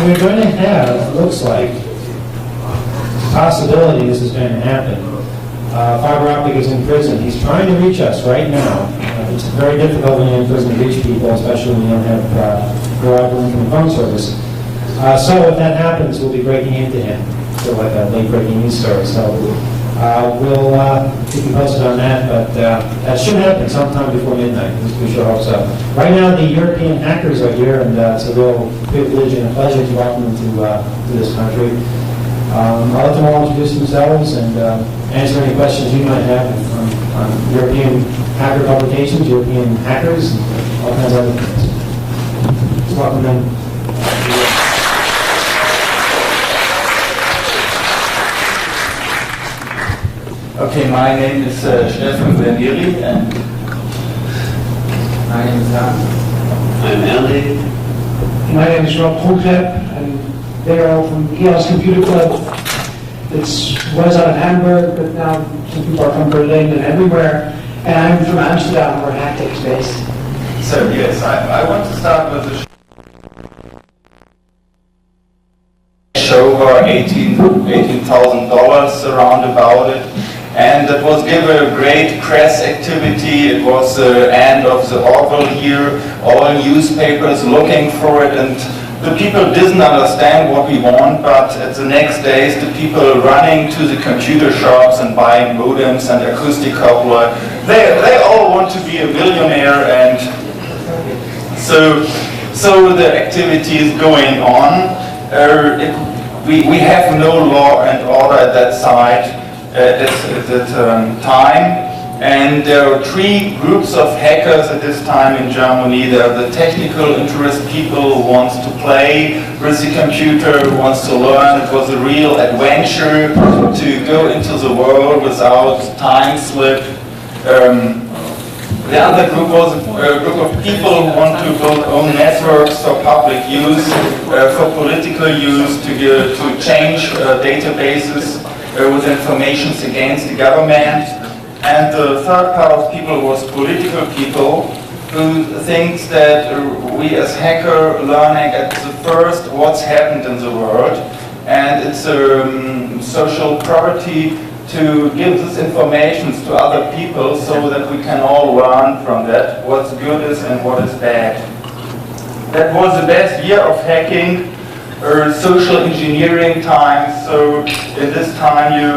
we're going to have, looks like, possibility this is going to happen. Fiber Optic is in prison. He's trying to reach us right now. It's very difficult when you're in prison to reach people, especially when you don't have reliable incoming phone service. So if that happens, we'll be breaking into him. So like a late breaking news story. So we'll keep you posted on that, but that should happen sometime before midnight. We sure hope so. Right now, the European hackers are here, and it's a real privilege and a pleasure to welcome them to this country. I'll let them all introduce themselves and answer any questions you might have on European hacker publications, European hackers, and all kinds of other things. Just welcome them. Okay, my name is Stefan Vernieri, and my name is Hans. I'm Ellie. My name is Rob Kruglepp, and they're all from EOS Computer Club. It was out of Hamburg, but now some people are from Berlin and everywhere. And I'm from Amsterdam, where Hacktech is based. So yes, I want to start with a show for $18,000 around about it. And it was given a great press activity. It was the end of the Orwell year, all newspapers looking for it, and the people didn't understand what we want, but at the next days the people running to the computer shops and buying modems and acoustic coupler, they all want to be a millionaire, and so the activity is going on. We have no law and order at that side. At that time, and there are three groups of hackers at this time in Germany. There are the technical interest people who wants to play with the computer, who wants to learn. It was a real adventure to go into the world without time slip. The other group was a group of people who want to build own networks for public use, for political use, to change databases with information against the government. And the third part of people was political people who thinks that we as hacker learning at the first what's happened in the world, and it's social property to give this information to other people so that we can all learn from that what's good is and what is bad. That was the best year of hacking. Social engineering time, so in this time you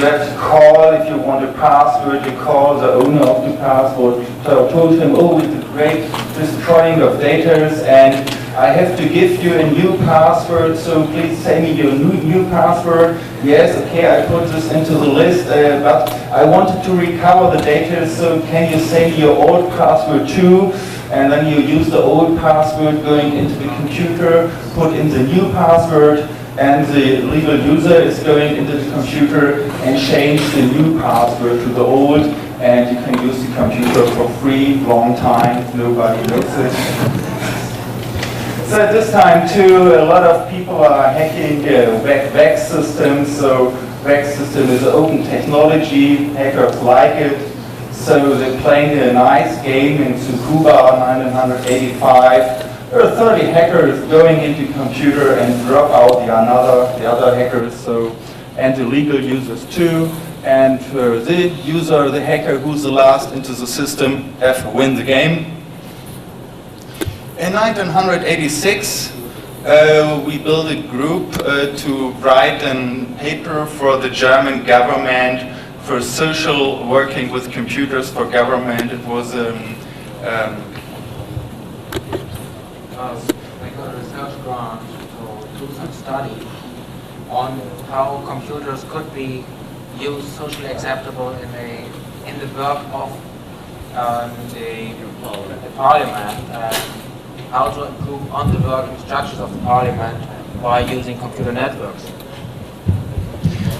have to call if you want a password, you call the owner of the password, told him, oh, it's a great destroying of data, and I have to give you a new password, so please send me your new password. Yes, okay, I put this into the list, but I wanted to recover the data, so can you send me your old password too? And then you use the old password going into the computer, put in the new password, and the legal user is going into the computer and change the new password to the old, and you can use the computer for free, long time, nobody knows it. So at this time too, a lot of people are hacking VAX systems. So VAX system is an open technology, hackers like it. So they're playing a nice game in Tsukuba 1985. There are 30 hackers going into computer and drop out the other hackers, so, and the legal users too. And the user, the hacker who's the last into the system, have to win the game. In 1986, we built a group to write a paper for the German government for social working with computers for government. It was like a research grant to do some study on how computers could be used socially acceptable in the work of the parliament, how to improve on the working structures of the parliament by using computer networks.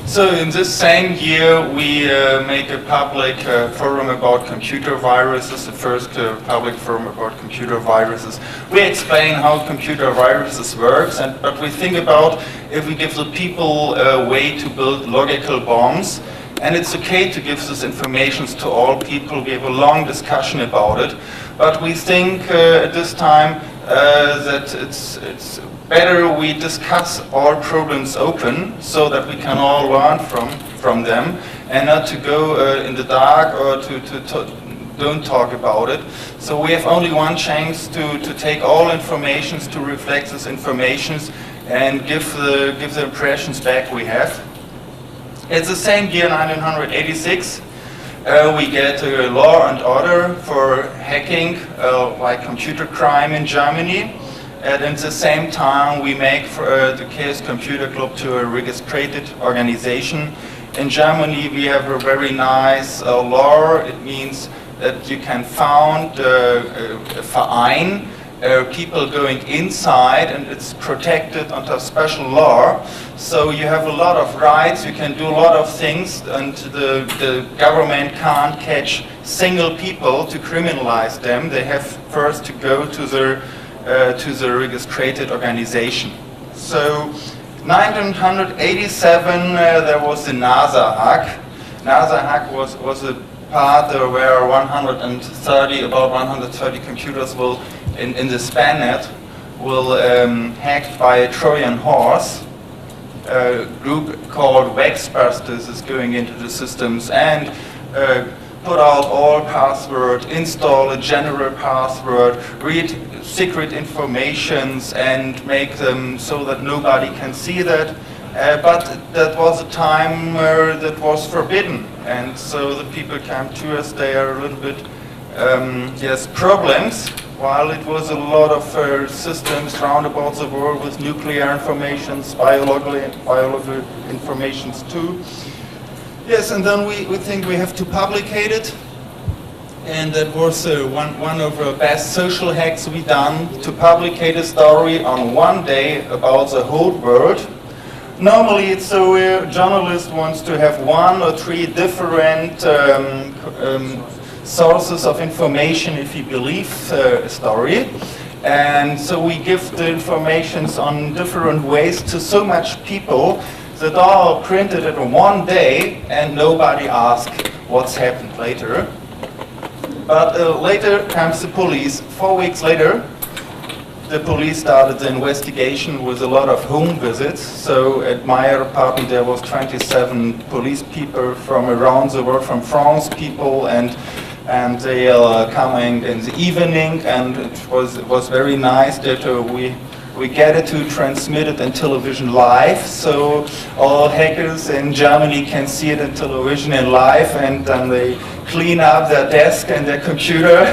So in this same year, we make a public forum about computer viruses, the first public forum about computer viruses. We explain how computer viruses works, but we think about if we give the people a way to build logical bombs, and it's okay to give this information to all people. We have a long discussion about it, but we think at this time that it's better we discuss all problems open so that we can all learn from them, and not to go in the dark or to don't talk about it. So we have only one chance to take all informations, to reflect these informations, and give the impressions back we have. It's the same year, 1986. We get a law and order for hacking, like computer crime in Germany. And at the same time, we make the Chaos Computer Club to a registered organization. In Germany, we have a very nice law. It means that you can found a Verein, people going inside, and it's protected under special law. So you have a lot of rights, you can do a lot of things, and the government can't catch single people to criminalize them. They have first to go to the registered organization. So 1987 there was the NASA hack. NASA hack was a part where about 130 computers will in the SpanNet will hacked by a Trojan horse. A group called Waxbusters is going into the systems and put out all password, install a general password, read secret informations and make them so that nobody can see that. But that was a time that was forbidden, and so the people came to us. They are a little bit, yes, problems. While it was a lot of systems round about the world with nuclear informations, biological informations too. Yes, and then we think we have to publicate it. And that was one of the best social hacks we done, to publicate a story on one day about the whole world. Normally it's so a journalist wants to have 1 or 3 different sources of information if he believes a story. And so we give the informations on different ways to so much people that all printed it in one day and nobody asked what's happened later. But later comes the police. 4 weeks later, the police started the investigation with a lot of home visits. So at my apartment there was 27 police people from around the world, from France people, and they are coming in the evening, and it was very nice that we get it to transmit it in television live, so all hackers in Germany can see it in television in live, and then they clean up their desk and their computer.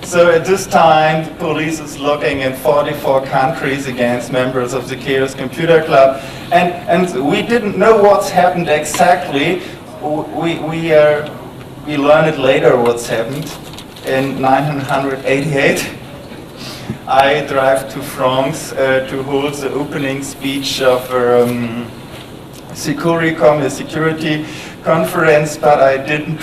So at this time, the police is looking in 44 countries against members of the Chaos Computer Club, and we didn't know what's happened exactly. We learned it later what's happened. In 1988, I drive to France to hold the opening speech of Securicom, a security conference, but I didn't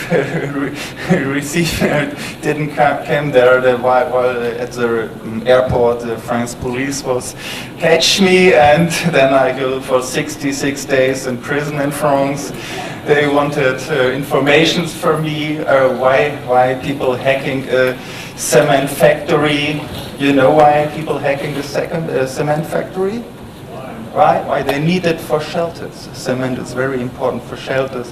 didn't come there. While at the airport, the French police was catch me, and then I go for 66 days in prison in France. They wanted information from me, why people hacking a cement factory. You know why people hacking the cement factory? Why? They need it for shelters. Cement is very important for shelters.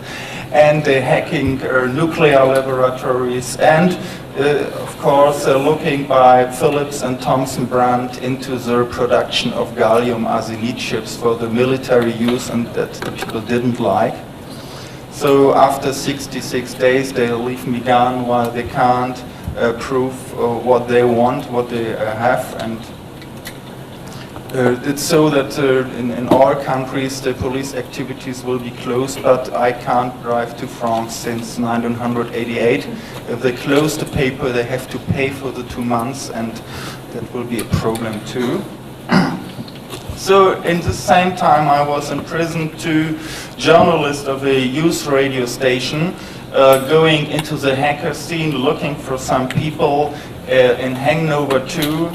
And they're hacking nuclear laboratories, and of course looking by Philips and Thomson Brand into the production of gallium arsenide chips for the military use, and that the people didn't like. So after 66 days they leave me gone while they can't prove what they want, what they have, and it's so that in all countries the police activities will be closed, but I can't drive to France since 1988. If they close the paper, they have to pay for the 2 months, and that will be a problem too. So in the same time I was in prison, 2 journalists of a youth radio station going into the hacker scene, looking for some people in Hangover 2,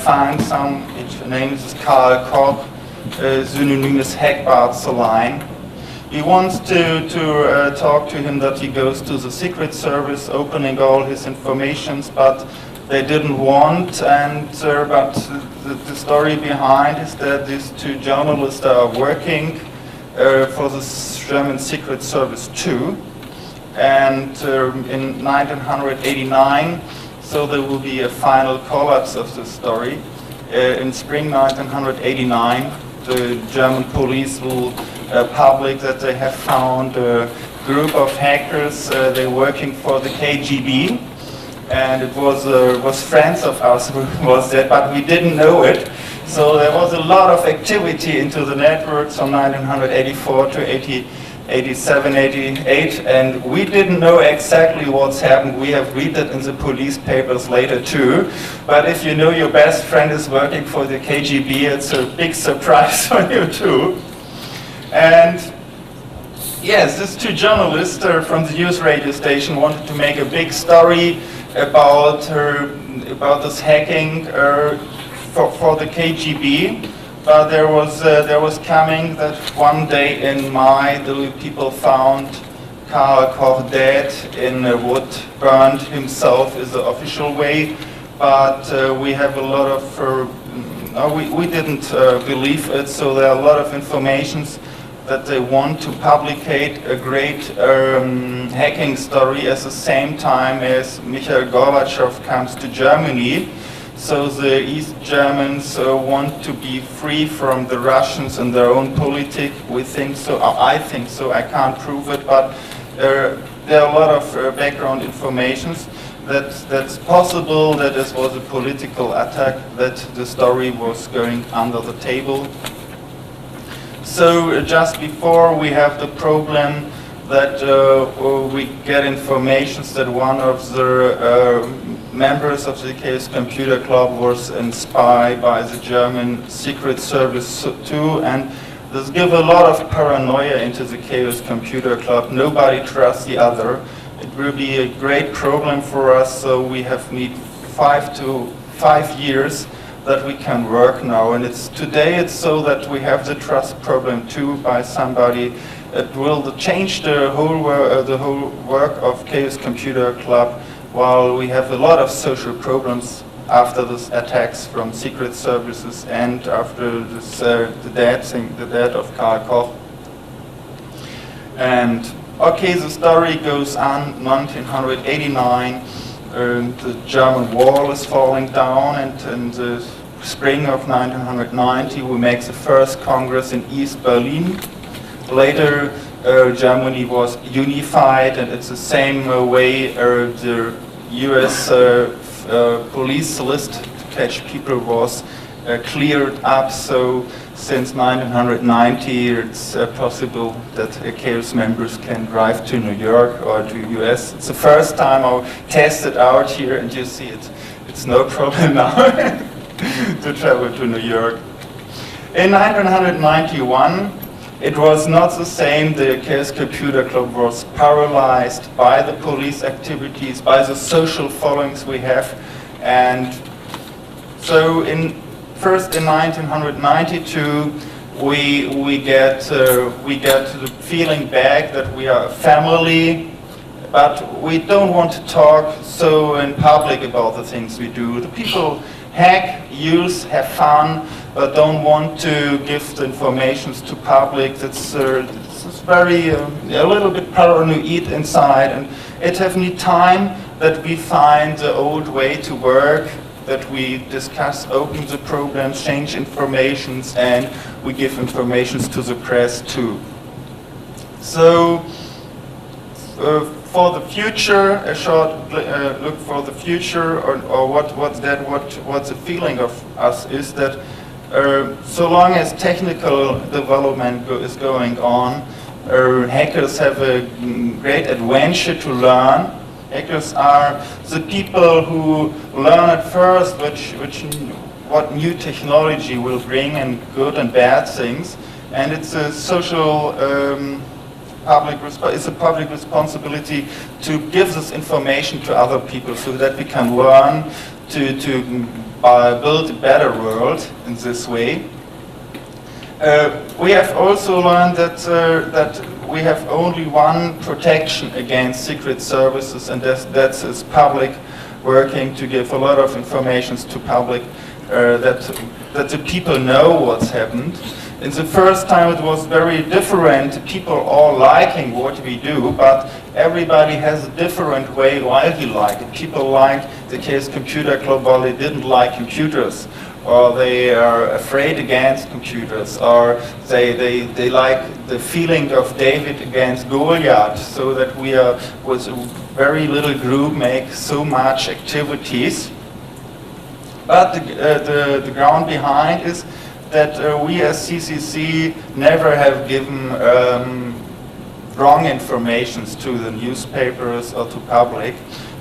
find some, his name is Karl Koch, synonym is Hackbart Saline. He wants to talk to him that he goes to the Secret Service, opening all his informations, but they didn't want. And but the story behind is that these two journalists are working for the German Secret Service too. And in 1989, so there will be a final collapse of the story. In spring 1989, the German police will public that they have found a group of hackers. They're working for the KGB, and it was friends of ours who was there, but we didn't know it. So there was a lot of activity into the networks from 1984 to 87, 88, and we didn't know exactly what's happened. We have read it in the police papers later too. But if you know your best friend is working for the KGB, it's a big surprise for you too. And yes, these two journalists from the news radio station wanted to make a big story about this hacking for the KGB. But there was coming that one day in May, the people found Karl Koch dead in a wood, burned himself is the official way. But we have a lot of, we didn't believe it, so there are a lot of informations that they want to publicate a great hacking story at the same time as Mikhail Gorbachev comes to Germany. So the East Germans want to be free from the Russians and their own politic. We think so, I think so, I can't prove it, but there are a lot of background informations that's possible that this was a political attack, that the story was going under the table. So just before we have the problem that we get information that one of the members of the Chaos Computer Club was inspired by the German Secret Service too, and this gives a lot of paranoia into the Chaos Computer Club. Nobody trusts the other. It will be a great problem for us, so we have need 5 years that we can work now, and today it's so that we have the trust problem too by somebody. It will change the whole work of Chaos Computer Club, while we have a lot of social problems after these attacks from secret services and after this, the death of Karl Koch. And okay, the story goes on. 1989, the German wall is falling down, and in the spring of 1990 we make the first Congress in East Berlin. Later Germany was unified, and it's the same way the US police list to catch people was cleared up. So since 1990 it's possible that Chaos members can drive to New York or to US. It's the first time I tested out here, and you see it's no problem now to travel to New York. In 1991 it was not the same. The Chaos Computer Club was paralyzed by the police activities, by the social followings we have. And so first in 1992 we get the feeling back that we are a family, but we don't want to talk so in public about the things we do. The people hack, use, have fun, but don't want to give the information to public. It's very a little bit paranoid inside, and it have need time that we find the old way to work, that we discuss, open the programs, change informations, and we give informations to the press too. So for the future, a short look for the future, or what's the feeling of us is that so long as technical development is going on, hackers have a great adventure to learn. Hackers are the people who learn at first what new technology will bring, and good and bad things, and it's a social it's a public responsibility to give this information to other people so that we can learn to build a better world in this way. We have also learned that we have only one protection against secret services, and that's public working to give a lot of information to public, that the people know what's happened. In the first time it was very different, people all liking what we do, but everybody has a different way why he like it. People like the Chaos Computer Club while they didn't like computers, or they are afraid against computers, or they like the feeling of David against Goliath, so that we are with a very little group make so much activities. But the ground behind is that we as CCC never have given wrong informations to the newspapers or to public.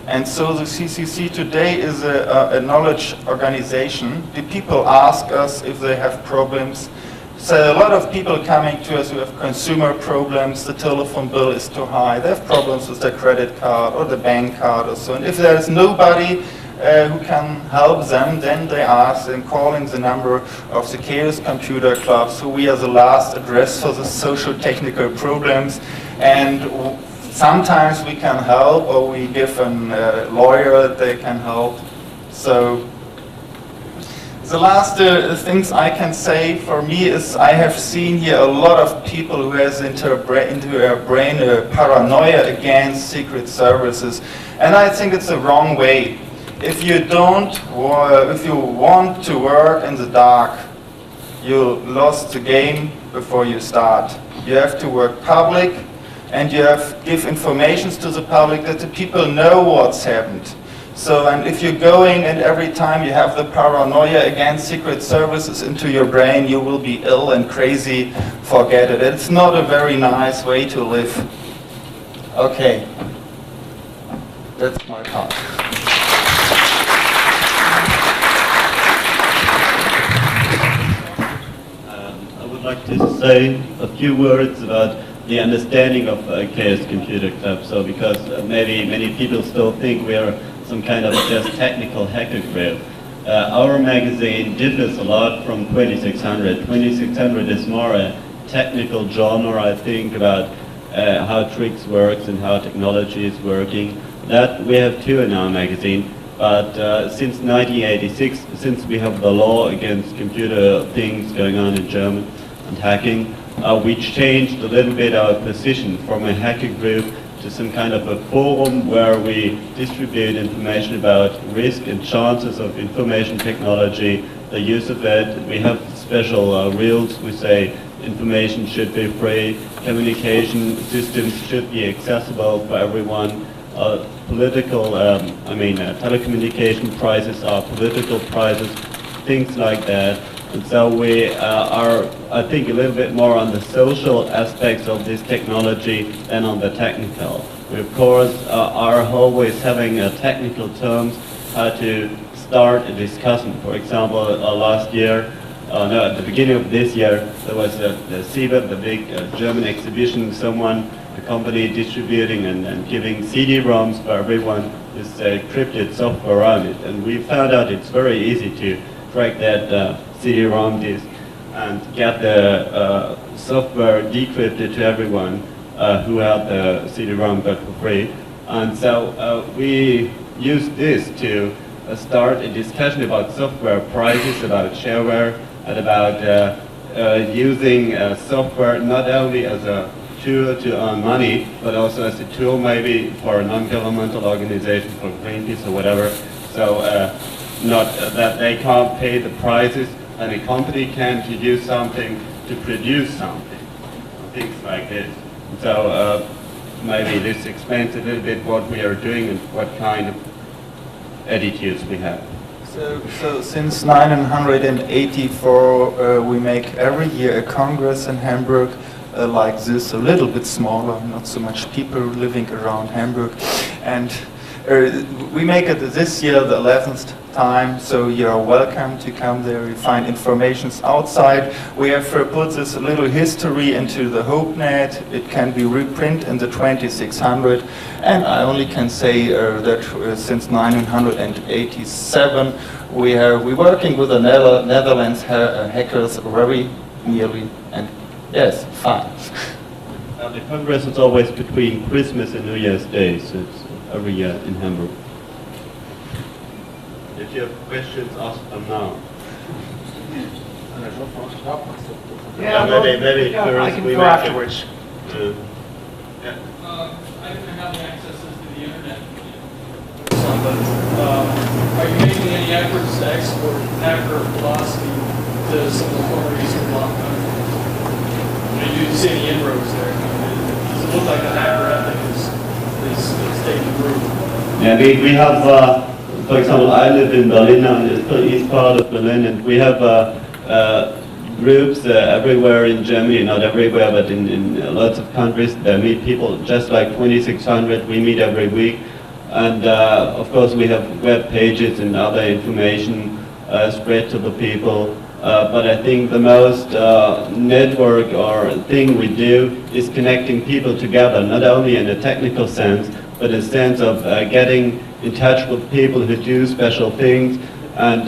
And so the CCC today is a knowledge organization. The people ask us if they have problems. So a lot of people coming to us who have consumer problems, the telephone bill is too high, they have problems with their credit card or the bank card or so. And if there is nobody who can help them, then they ask them, calling the number of the Chaos Computer Club. So we are the last address for the social technical problems, and sometimes we can help, or we give a lawyer that they can help. So the last things I can say for me is I have seen here a lot of people who has into their brain paranoia against secret services, and I think it's the wrong way. If you want to work in the dark, you lost the game before you start. You have to work public, and you have to give information to the public that the people know what's happened. So, and if you're going and every time you have the paranoia against secret services into your brain, you will be ill and crazy, forget it. It's not a very nice way to live. Okay, that's my part. I would like to say a few words about the understanding of Chaos Computer Club. So because maybe many people still think we are some kind of just technical hacker group. Our magazine differs a lot from 2600. 2600 is more a technical genre, I think, about how tricks works and how technology is working. That we have too in our magazine. But since 1986, since we have the law against computer things going on in Germany and hacking, we changed a little bit our position from a hacker group to some kind of a forum where we distribute information about risk and chances of information technology, the use of it. We have special rules. We say information should be free, communication systems should be accessible for everyone. Telecommunication prices are political prices, things like that. And so we are, I think, a little bit more on the social aspects of this technology than on the technical. We, of course, are always having technical terms how to start a discussion. For example, last year, at the beginning of this year, there was the CeBIT, the big German exhibition, a company distributing and giving CD-ROMs for everyone, this encrypted software around it. And we found out it's very easy to crack that CD-ROM disk and get the software decrypted to everyone who had the CD-ROM but for free. And so we used this to start a discussion about software prices, about shareware, and about using software not only as a tool to earn money, but also as a tool maybe for a non-governmental organization, for Greenpeace or whatever. So not that they can't pay the prices, and a company can to use something to produce something, things like this. So maybe this explains a little bit what we are doing and what kind of attitudes we have. So since 1984, we make every year a congress in Hamburg like this, a little bit smaller, not so much people living around Hamburg. And we make it this year the 11th time, so you're welcome to come there. You find information outside. We have put this little history into the HopeNet. It can be reprinted in the 2600. And I only can say that since 1987, we're working with the Netherlands hackers very nearly, and yes, fine. The Congress is always between Christmas and New Year's Day, so it's every year in Hamburg. If you have questions, ask them now. Maybe I first can we go make afterwards. I didn't have the access to the internet. But are you making any efforts to export hacker philosophy to some of the former Eastern Bloc countries? Do you see any inroads there? Does it look like the hacker ethic is taking root? Yeah, we have, for example, I live in Berlin now, in the east part of Berlin, and we have groups everywhere in Germany, not everywhere, but in lots of countries. They meet people just like 2600. We meet every week. And of course we have web pages and other information spread to the people. But I think the most network or thing we do is connecting people together, not only in a technical sense, but in a sense of getting in touch with people who do special things and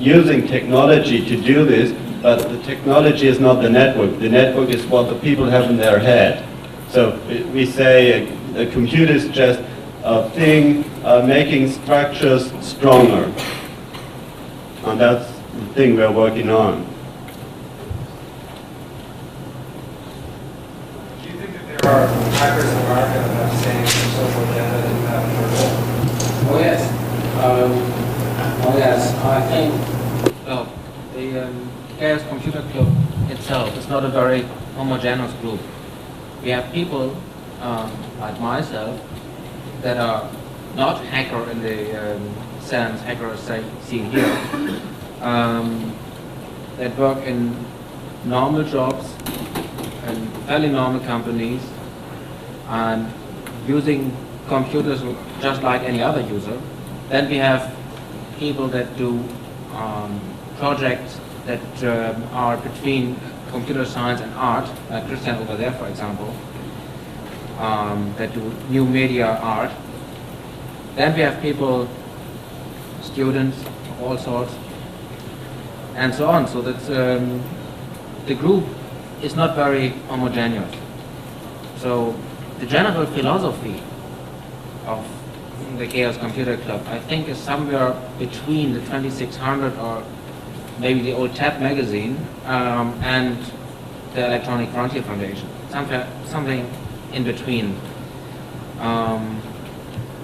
using technology to do this. But the technology is not the network. The network is what the people have in their head. So we say a computer is just a thing making structures stronger. And that's the thing we're working on. Do you think that there are hackers in America that have the same social agenda that you have in your Oh yes. Oh yes. I think the Chaos Computer Club itself is not a very homogeneous group. We have people like myself that are not hacker in the sense hackers seen here, that work in normal jobs and fairly normal companies and using computers just like any other user. Then we have people that do projects that are between computer science and art, like Christian over there, for example, that do new media art. Then we have people, students of all sorts, and so on. So that the group is not very homogeneous. So the general philosophy of the Chaos Computer Club, I think, is somewhere between the 2600 or maybe the old Tab magazine and the Electronic Frontier Foundation, something in between.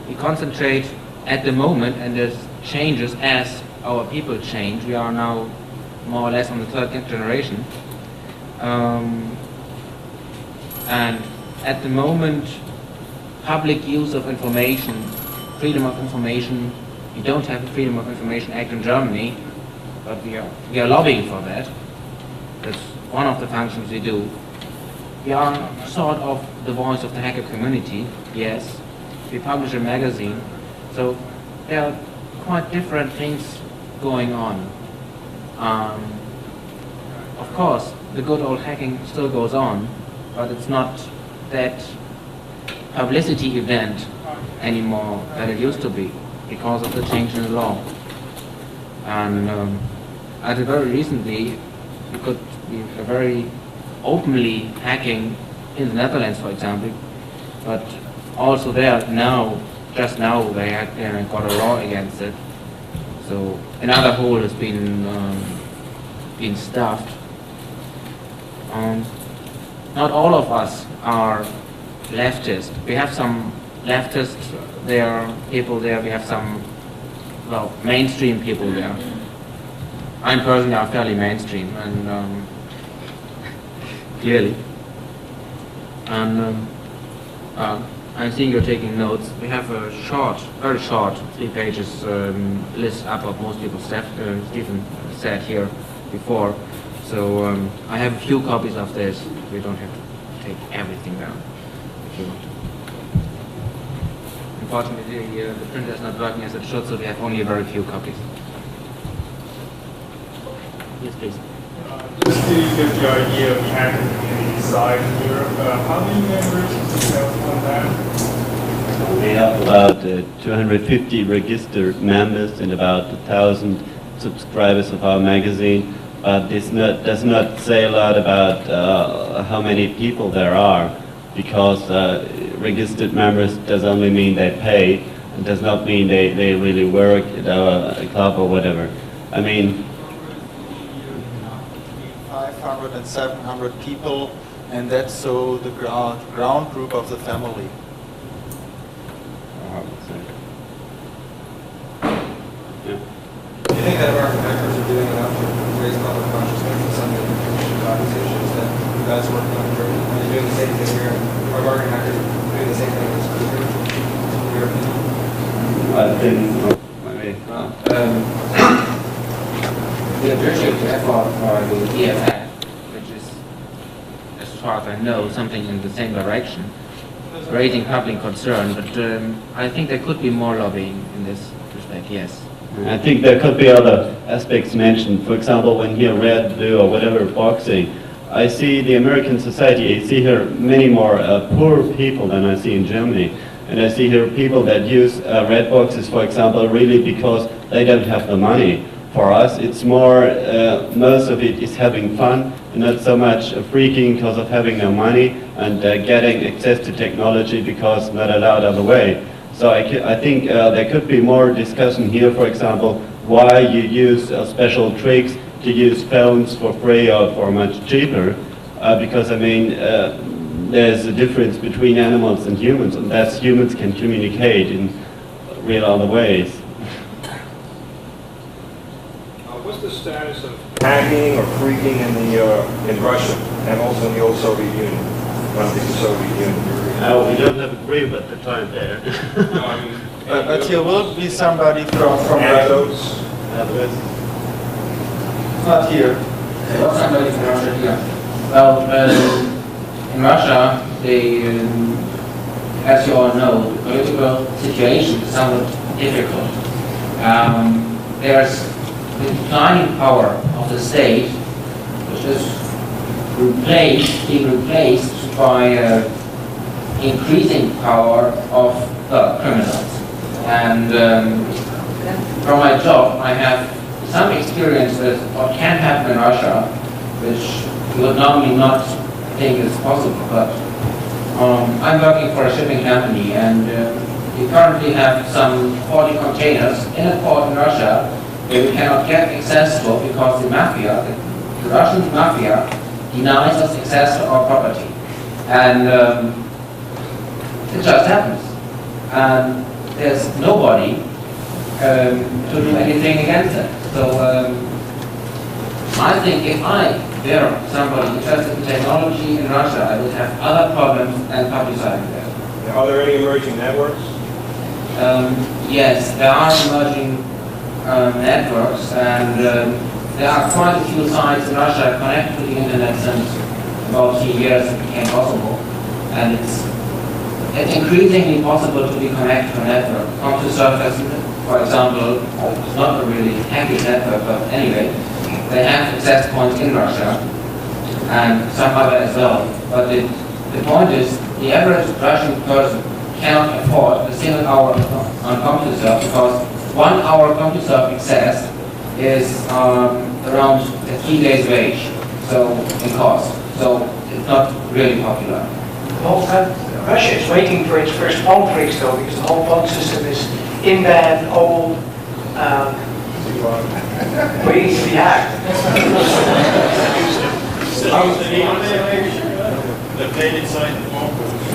We concentrate at the moment, and this changes as our people change. We are now more or less on the third generation. And at the moment, public use of information, freedom of information, we don't have a Freedom of Information Act in Germany, but we are lobbying for that. That's one of the functions we do. We are sort of the voice of the hacker community, yes. We publish a magazine, so there are quite different things going on. Of course, the good old hacking still goes on, but it's not that publicity event anymore that it used to be because of the change in the law. And until very recently, you could be very openly hacking in the Netherlands, for example, but also there now, just now, they had got a law against it. So another hole has been stuffed. Not all of us are leftist. We have some leftists. There are people there. We have some, well, mainstream people there. I'm personally fairly mainstream, and clearly. And I'm seeing you're taking notes. We have a short, very short, 3 pages list up of most people's stuff. Stephen said here before. So I have a few copies of this. We don't have to take everything down if you want. Unfortunately, the printer is not working as it should, so we have only a very few copies. Yes, please. Just to get the idea of the hacker community size in Europe, how many members do you have on that? We have about 250 registered members and about 1,000 subscribers of our magazine. This does not say a lot about how many people there are, because registered members does only mean they pay, It does not mean they really work at a club or whatever. I mean, 500 and 700 people, and that's so the ground group of the family. Do you think that American hackers are doing enough to raise public consciousness on some of the issues that you guys are working on in Germany? Are you doing the same thing here? Are American hackers doing the same thing in your opinion? I think maybe. The appreciate the effort for the EFF, which is, as far as I know, something in the same direction, raising public concern, but I think there could be more lobbying in this respect, yes. I think there could be other aspects mentioned. For example, when here red, blue, or whatever boxing, I see the American society, I see here many more poor people than I see in Germany. And I see here people that use red boxes, for example, really because they don't have the money. For us, it's more, most of it is having fun, and not so much freaking because of having no money and getting access to technology because not allowed other way. So I think there could be more discussion here, for example, why you use special tricks to use phones for free or for much cheaper, because I mean, there's a difference between animals and humans, and that's humans can communicate in real other ways. What's the status of hacking or freaking in Russia and also in the old Soviet Union, one of the Soviet Union? We don't have a grave at the time there. No, I mean, But here will be somebody from Russia. anecdotes. Not here. There was somebody from Russia here. Well, in Russia, as you all know, the political situation is somewhat difficult. There's the declining power of the state, which is being replaced by increasing power of criminals. And from my job, I have some experience with what can happen in Russia, which you would normally not think is possible. But I'm working for a shipping company, and we currently have some 40 containers in a port in Russia where we cannot get access to because the mafia, the Russian mafia, denies us access to our property. And it just happens. And there's nobody to do anything against it. So I think if I were somebody interested in technology in Russia, I would have other problems than publicizing that. Are there any emerging networks? Yes, there are emerging networks, and there are quite a few sites in Russia connected to the internet since about 3 years it became possible. And it's increasingly possible to be connected to a network. CompuServe, for example, it's not a really hacky network, but anyway, they have access points in Russia, and some other as well. But the point is, the average Russian person cannot afford a single hour on CompuServe because 1 hour CompuServe access is around 3 days' wage, so in cost. So it's not really popular. Russia is waiting for its first phone freaks though, because the whole phone system is in bad, old, waiting to be hacked. The updated site.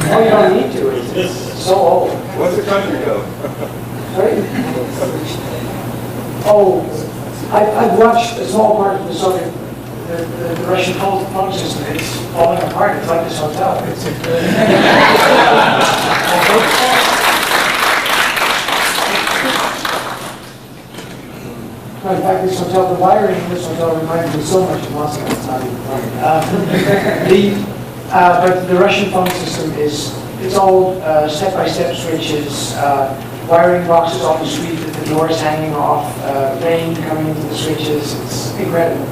Oh, you don't need to. It's so old. What's the country code? Sorry? Oh, I've watched a small part of the Soviet, the Russian phone system. It's falling apart. It's like this hotel. In fact, this hotel, the wiring in this hotel reminds me so much of Moscow. It's not even funny. But the Russian phone system it's all step-by-step switches, wiring boxes off the street with the doors hanging off, rain coming into the switches. It's incredible.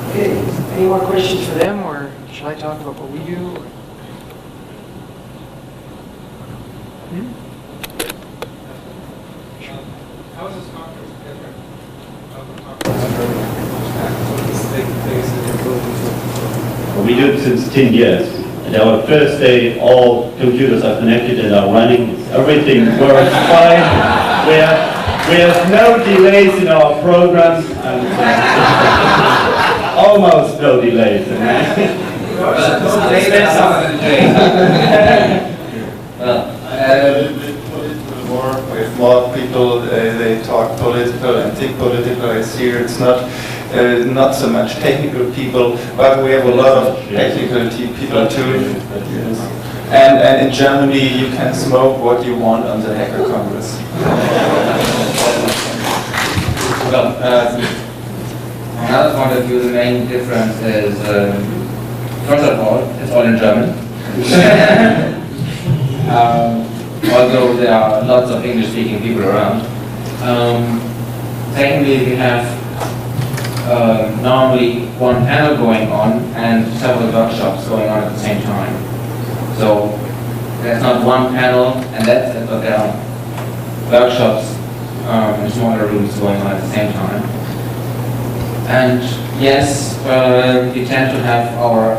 Okay, any more questions for them, or shall I talk about what we do? How is this conference different? What is the biggest difference we do it since 10 years. And our first day, all computers are connected and are running. Everything works fine. We have no delays in our programs. And, almost no delays. With more people, they talk political and think political. It's here. It's not so much technical people, but we have a lot of technical people too. And in Germany, you can smoke what you want on the Hacker Congress. Well, another point of view, the main difference is, first of all, it's all in German. Although there are lots of English-speaking people around. Secondly, we have normally one panel going on and several workshops going on at the same time. So there's not one panel and that's it, but there are workshops in smaller rooms going on at the same time. And yes, we tend to have our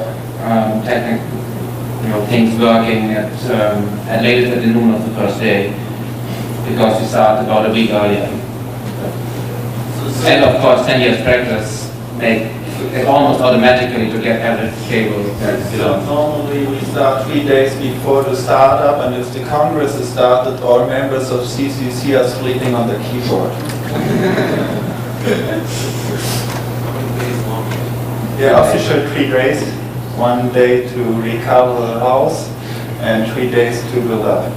technical things working at latest at the noon of the first day, because we start about a week earlier. And of course, 10 years practice make it almost automatically to get every cable. So normally we start 3 days before the startup, and if the Congress is started, all members of CCC are sleeping on the keyboard. Yeah, official 3 days. 1 day to recover the house, and 3 days to build up.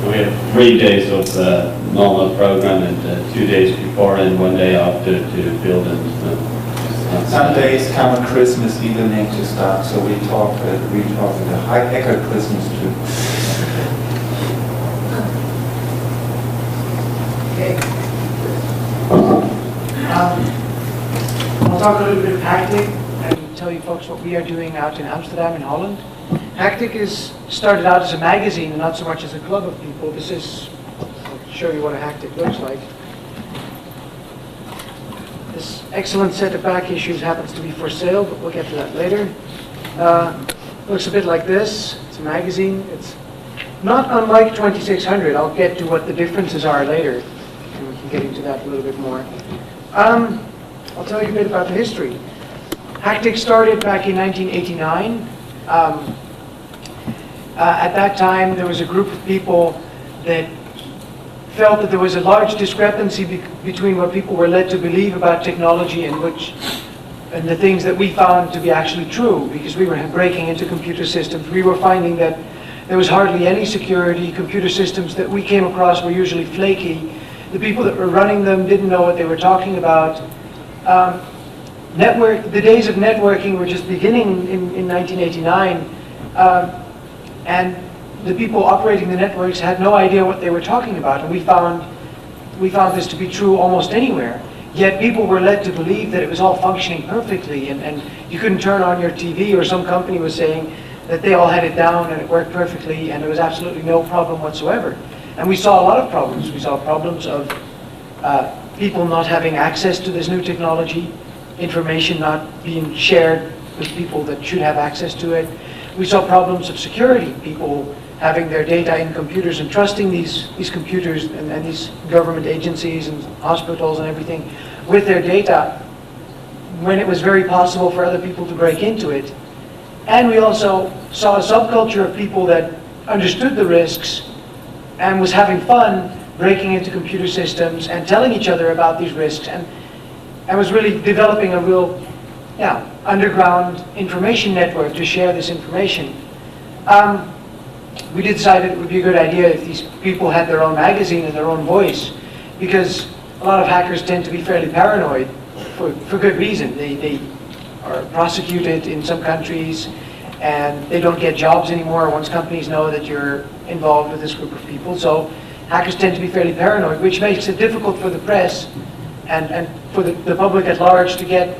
We have 3 days of normal program and 2 days before and 1 day after to build and some days come on Christmas evening to start, so we talk the high hacker Christmas too. Okay. I'll talk a little bit of Hactic and tell you folks what we are doing out in Amsterdam in Holland. Hactic is started out as a magazine and not so much as a club of people. This is, I'll show you what a Hactic looks like. This excellent set of back issues happens to be for sale, but we'll get to that later. Looks a bit like this. It's a magazine. It's not unlike 2600. I'll get to what the differences are later, and we can get into that a little bit more. I'll tell you a bit about the history. Hactic started back in 1989. At that time, there was a group of people that felt that there was a large discrepancy between what people were led to believe about technology and the things that we found to be actually true, because we were breaking into computer systems. We were finding that there was hardly any security. Computer systems that we came across were usually flaky. The people that were running them didn't know what they were talking about. The days of networking were just beginning in 1989, and the people operating the networks had no idea what they were talking about, and we found this to be true almost anywhere. Yet people were led to believe that it was all functioning perfectly, and you couldn't turn on your TV, or some company was saying that they all had it down and it worked perfectly, and there was absolutely no problem whatsoever. And we saw a lot of problems. We saw problems of people not having access to this new technology, information not being shared with people that should have access to it. We saw problems of security, people having their data in computers and trusting these computers and these government agencies and hospitals and everything with their data when it was very possible for other people to break into it. And we also saw a subculture of people that understood the risks and was having fun breaking into computer systems and telling each other about these risks, and was really developing a real underground information network to share this information. We decided it would be a good idea if these people had their own magazine and their own voice, because a lot of hackers tend to be fairly paranoid for good reason. They are prosecuted in some countries, and they don't get jobs anymore once companies know that you're involved with this group of people. So hackers tend to be fairly paranoid, which makes it difficult for the press and for the public at large to get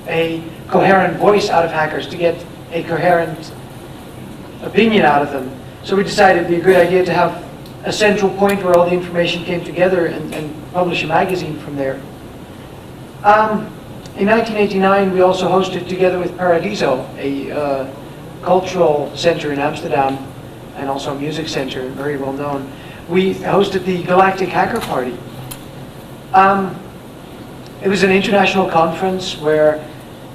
a coherent voice out of hackers, to get a coherent opinion out of them. So we decided it'd be a good idea to have a central point where all the information came together and publish a magazine from there. In 1989, we also hosted, together with Paradiso, a cultural center in Amsterdam, and also a music center, very well known. We hosted the Galactic Hacker Party. It was an international conference where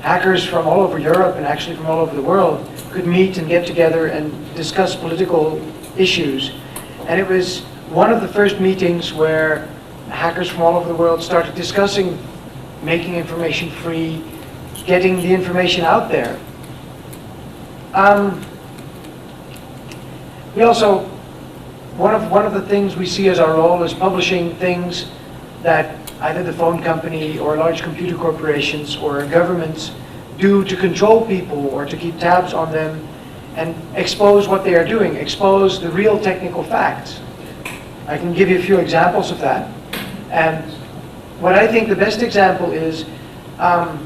hackers from all over Europe and actually from all over the world could meet and get together and discuss political issues. And it was one of the first meetings where hackers from all over the world started discussing making information free, getting the information out there. We also, one of the things we see as our role is publishing things that either the phone company or large computer corporations or governments do to control people or to keep tabs on them and expose what they are doing, expose the real technical facts. I can give you a few examples of that. And what I think the best example is, how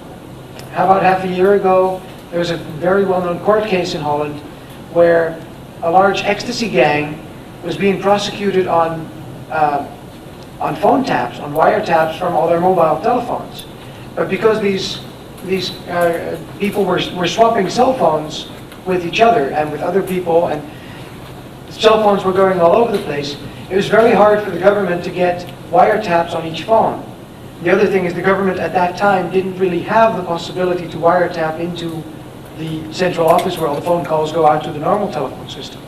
about half a year ago, there was a very well-known court case in Holland where a large ecstasy gang was being prosecuted on phone taps, on wiretaps from all their mobile telephones. But because these people were swapping cell phones with each other and with other people, and cell phones were going all over the place, it was very hard for the government to get wiretaps on each phone. The other thing is the government at that time didn't really have the possibility to wiretap into the central office where all the phone calls go out to the normal telephone system.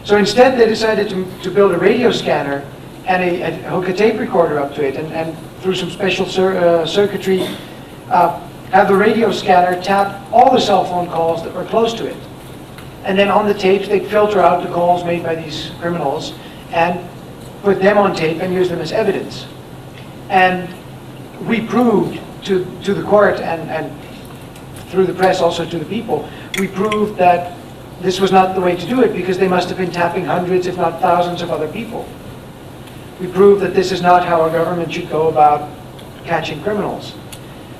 So instead they decided to build a radio scanner and hook a tape recorder up to it, and through some special circuitry, have the radio scanner tap all the cell phone calls that were close to it. And then on the tapes, they'd filter out the calls made by these criminals and put them on tape and use them as evidence. And we proved to the court and through the press also to the people, we proved that this was not the way to do it because they must have been tapping hundreds, if not thousands of other people. We proved that this is not how a government should go about catching criminals.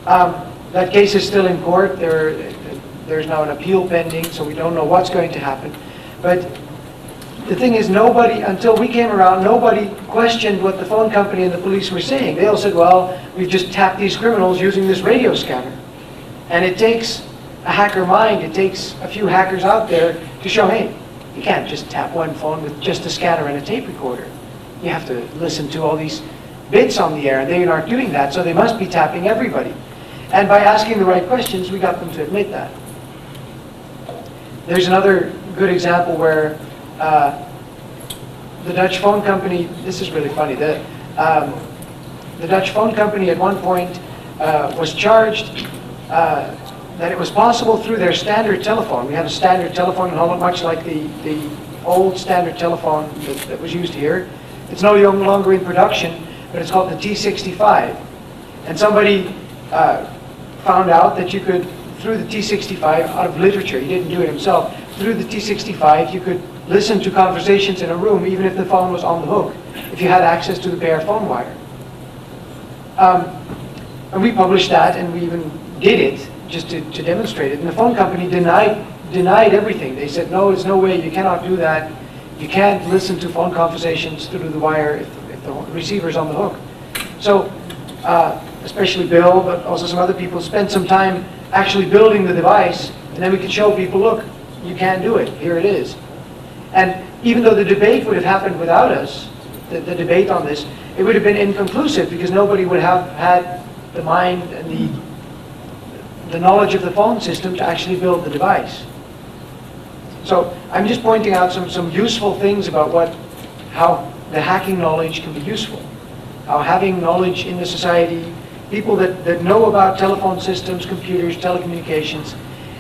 That case is still in court. There's now an appeal pending, so we don't know what's going to happen. But the thing is, nobody, until we came around, nobody questioned what the phone company and the police were saying. They all said, well, we've just tapped these criminals using this radio scanner. And it takes a hacker mind, it takes a few hackers out there to show, hey, you can't just tap one phone with just a scanner and a tape recorder. You have to listen to all these bits on the air, and they aren't doing that, so they must be tapping everybody. And by asking the right questions, we got them to admit that. There's another good example where the Dutch phone company, this is really funny, the Dutch phone company at one point was charged that it was possible through their standard telephone. We have a standard telephone in Holland, much like the old standard telephone that was used here. It's no longer in production, but it's called the T65. And somebody found out that you could, through the T65, out of literature, he didn't do it himself, through the T65 you could listen to conversations in a room even if the phone was on the hook, if you had access to the bare phone wire. And we published that, and we even did it just to demonstrate it. And the phone company denied everything. They said, no, there's no way, you cannot do that. You can't listen to phone conversations through the wire if the receiver's on the hook. So, especially Bill, but also some other people, spent some time actually building the device, and then we could show people, look, you can do it, here it is. And even though the debate would have happened without us, the debate on this, it would have been inconclusive because nobody would have had the mind and the knowledge of the phone system to actually build the device. So I'm just pointing out some useful things about how the hacking knowledge can be useful. How having knowledge in the society, people that know about telephone systems, computers, telecommunications,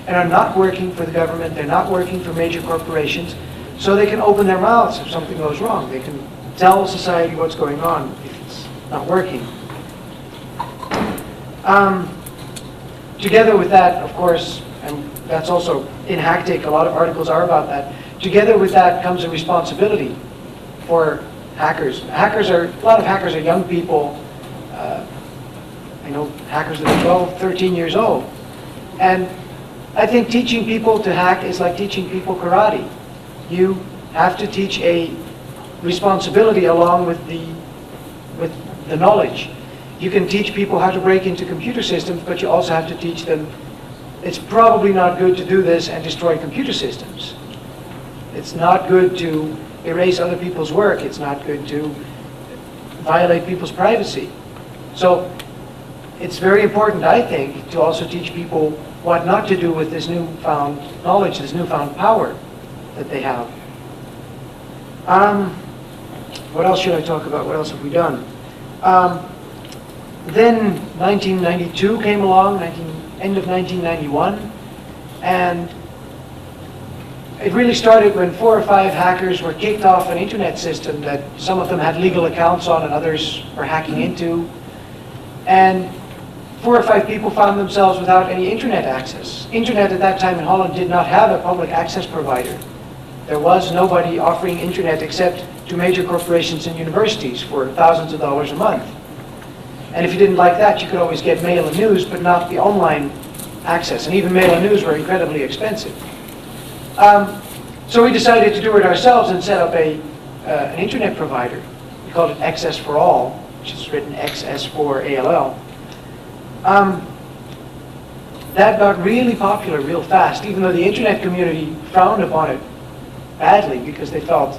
and are not working for the government, they're not working for major corporations, so they can open their mouths if something goes wrong. They can tell society what's going on if it's not working. Together with that, of course, and that's also in HackTech, a lot of articles are about that. Together with that comes a responsibility for hackers. A lot of hackers are young people. I know hackers that are 12, 13 years old. And I think teaching people to hack is like teaching people karate. You have to teach a responsibility along with the knowledge. you can teach people how to break into computer systems, but you also have to teach them it's probably not good to do this and destroy computer systems. It's not good to erase other people's work. It's not good to violate people's privacy. So it's very important, I think, to also teach people what not to do with this newfound knowledge, this newfound power that they have. What else should I talk about? What else have we done? Then 1992 came along, end of 1991, and it really started when 4 or 5 hackers were kicked off an internet system that some of them had legal accounts on and others were hacking into. And 4 or 5 people found themselves without any internet access. Internet at that time in Holland did not have a public access provider. There was nobody offering internet except to major corporations and universities for thousands of dollars a month. And if you didn't like that, you could always get mail and news, but not the online access. And even mail and news were incredibly expensive. So we decided to do it ourselves and set up an internet provider. We called it Access for All, which is written XS4ALL. That got really popular real fast, even though the internet community frowned upon it badly because they felt,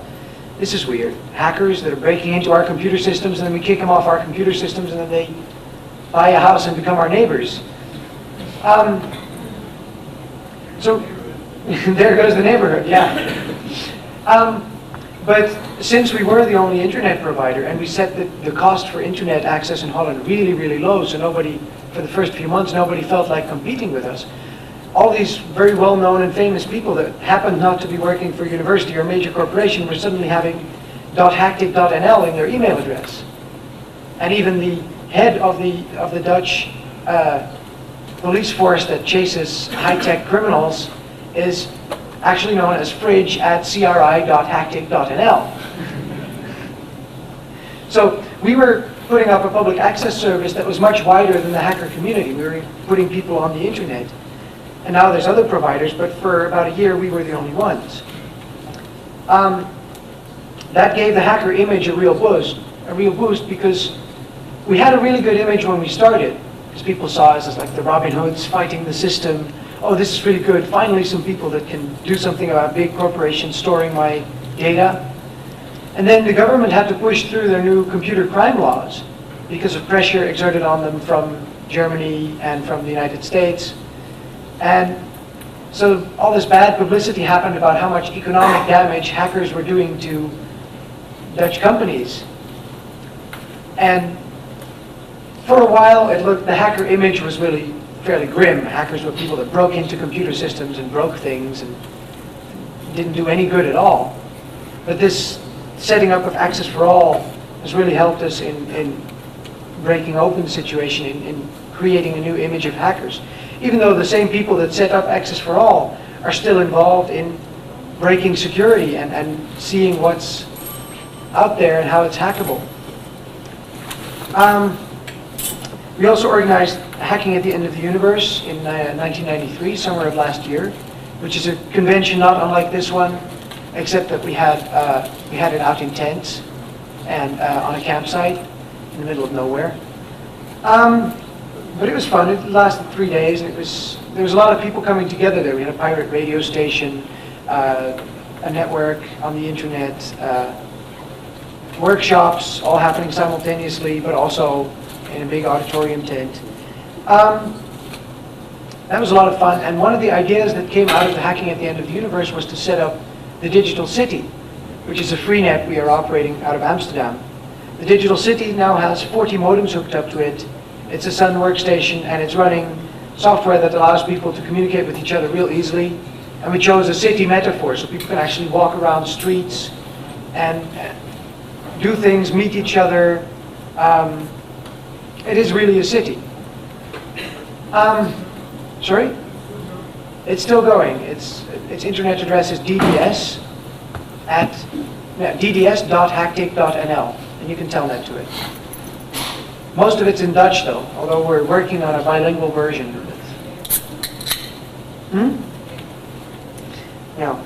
this is weird. Hackers that are breaking into our computer systems and then we kick them off our computer systems and then they buy a house and become our neighbors. So there goes the neighborhood, yeah. But since we were the only internet provider and we set the cost for internet access in Holland really, really low, so nobody, for the first few months, nobody felt like competing with us, all these very well-known and famous people that happened not to be working for a university or a major corporation were suddenly having .hactic.nl in their email address. And even the head of the Dutch police force that chases high-tech criminals is actually known as fridge@cri.hactic.nl. So we were putting up a public access service that was much wider than the hacker community. We were putting people on the internet. And now there's other providers, but for about a year we were the only ones. That gave the hacker image a real boost because we had a really good image when we started, because people saw us as like the Robin Hoods fighting the system. Oh, this is really good. Finally some people that can do something about big corporations storing my data. And then the government had to push through their new computer crime laws because of pressure exerted on them from Germany and from the United States. And so all this bad publicity happened about how much economic damage hackers were doing to Dutch companies. And for a while, the hacker image was really fairly grim. Hackers were people that broke into computer systems and broke things and didn't do any good at all. But this setting up of Access for All has really helped us in breaking open the situation, in creating a new image of hackers. Even though the same people that set up Access for All are still involved in breaking security and seeing what's out there and how it's hackable. We also organized Hacking at the End of the Universe in 1993, summer of last year, which is a convention not unlike this one, except that we had it out in tents and on a campsite in the middle of nowhere. But it was fun. It lasted 3 days, and there was a lot of people coming together there. We had a pirate radio station, a network on the internet, workshops all happening simultaneously, but also in a big auditorium tent. That was a lot of fun, and one of the ideas that came out of the Hacking at the End of the Universe was to set up the Digital City, which is a free net we are operating out of Amsterdam. The Digital City now has 40 modems hooked up to it. It's a Sun workstation, and it's running software that allows people to communicate with each other real easily. And we chose a city metaphor, so people can actually walk around streets and do things, meet each other. It is really a city. Sorry? It's still going. Its internet address is dds.hactic.nl, and you can telnet to it. Most of it's in Dutch, though, although we're working on a bilingual version of it. Now,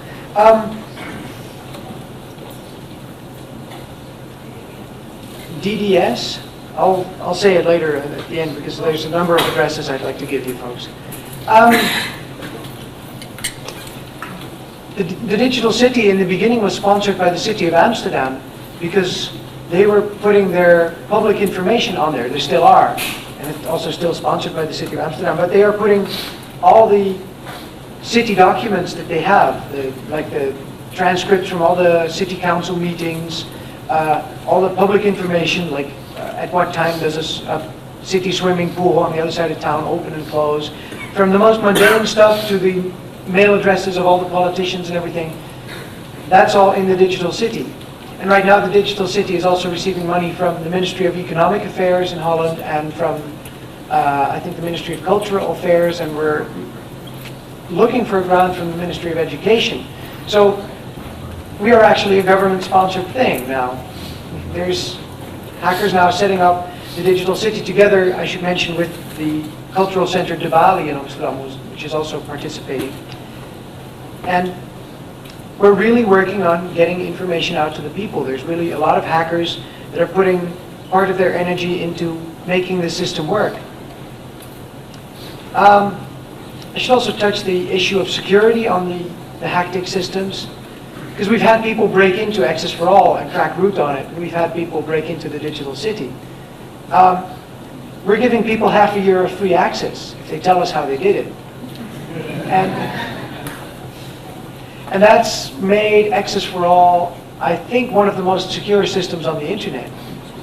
DDS I'll say it later at the end because there's a number of addresses I'd like to give you folks. The Digital City in the beginning was sponsored by the City of Amsterdam because they were putting their public information on there. They still are. And it's also still sponsored by the City of Amsterdam. But they are putting all the city documents that they have, like the transcripts from all the city council meetings, all the public information, like at what time does a city swimming pool on the other side of town open and close, from the most mundane stuff to the mail addresses of all the politicians and everything. That's all in the Digital City. And right now the Digital City is also receiving money from the Ministry of Economic Affairs in Holland and from, I think, the Ministry of Cultural Affairs, and we're looking for a grant from the Ministry of Education. So we are actually a government-sponsored thing now. There's hackers now setting up the Digital City together, I should mention, with the Cultural Center De Bali in Amsterdam, which is also participating. And we're really working on getting information out to the people. There's really a lot of hackers that are putting part of their energy into making the system work. I should also touch the issue of security on the Hacktick systems, because we've had people break into Access for All and crack root on it. We've had people break into the Digital City. We're giving people half a year of free access if they tell us how they did it. And that's made Access for All, I think, one of the most secure systems on the internet.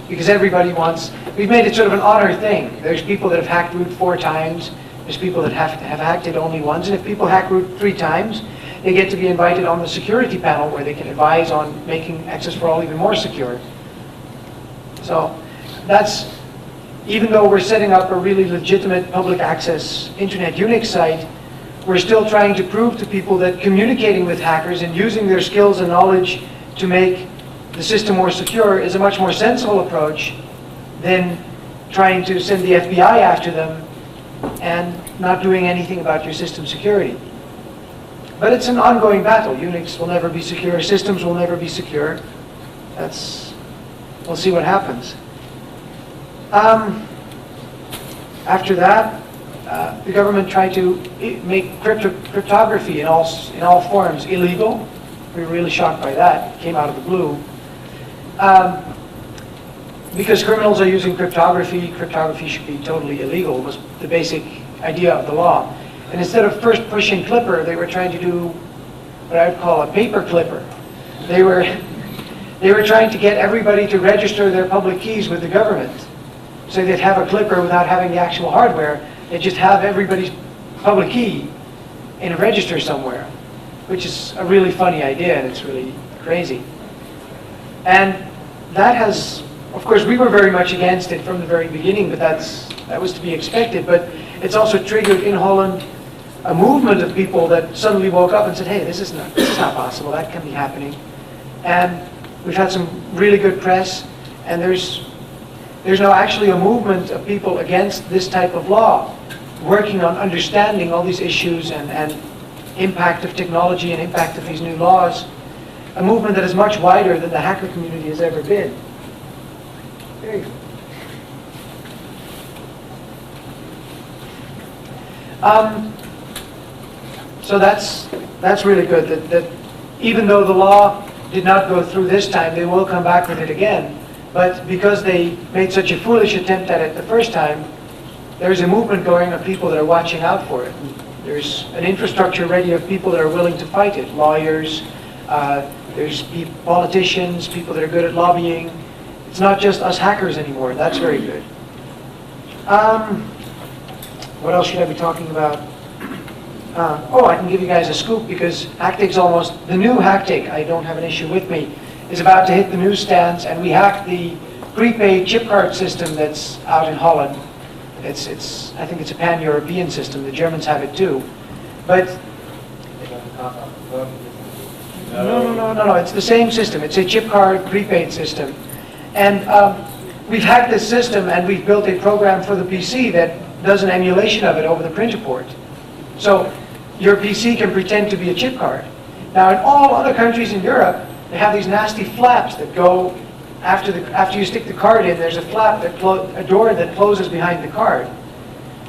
Because everybody wants, we've made it sort of an honor thing. There's people that have hacked root 4 times. There's people that have hacked it only once. And if people hack root 3 times, they get to be invited on the security panel where they can advise on making Access for All even more secure. So that's, even though we're setting up a really legitimate public access internet Unix site, we're still trying to prove to people that communicating with hackers and using their skills and knowledge to make the system more secure is a much more sensible approach than trying to send the FBI after them and not doing anything about your system security. But it's an ongoing battle. Unix will never be secure. Systems will never be secure. We'll see what happens. After that, the government tried to make cryptography in all forms illegal. We were really shocked by that. It came out of the blue. Because criminals are using cryptography, cryptography should be totally illegal, was the basic idea of the law. And instead of first pushing Clipper, they were trying to do what I would call a paper clipper. They were trying to get everybody to register their public keys with the government. So they'd have a clipper without having the actual hardware. They'd just have everybody's public key in a register somewhere, which is a really funny idea, and it's really crazy. And that has, of course, we were very much against it from the very beginning, but that was to be expected. But it's also triggered in Holland a movement of people that suddenly woke up and said, hey, this is not possible, that can be happening. And we've had some really good press, and there's now actually a movement of people against this type of law, working on understanding all these issues and impact of technology and impact of these new laws, a movement that is much wider than the hacker community has ever been. There you go. So that's really good, that even though the law did not go through this time, they will come back with it again. But because they made such a foolish attempt at it the first time, there's a movement going of people that are watching out for it. There's an infrastructure ready of people that are willing to fight it. Lawyers, there's politicians, people that are good at lobbying. It's not just us hackers anymore. That's very good. What else should I be talking about? I can give you guys a scoop because Hacktick's almost, the new Hacktick, I don't have an issue with me, is about to hit the newsstands, and we hacked the prepaid chip card system that's out in Holland. I think it's a pan-European system. The Germans have it too. But no, it's the same system. It's a chip card prepaid system. And we've hacked this system, and we've built a program for the PC that does an emulation of it over the printer port. So your PC can pretend to be a chip card. Now, in all other countries in Europe, they have these nasty flaps that go after you stick the card in, there's a flap, a door that closes behind the card.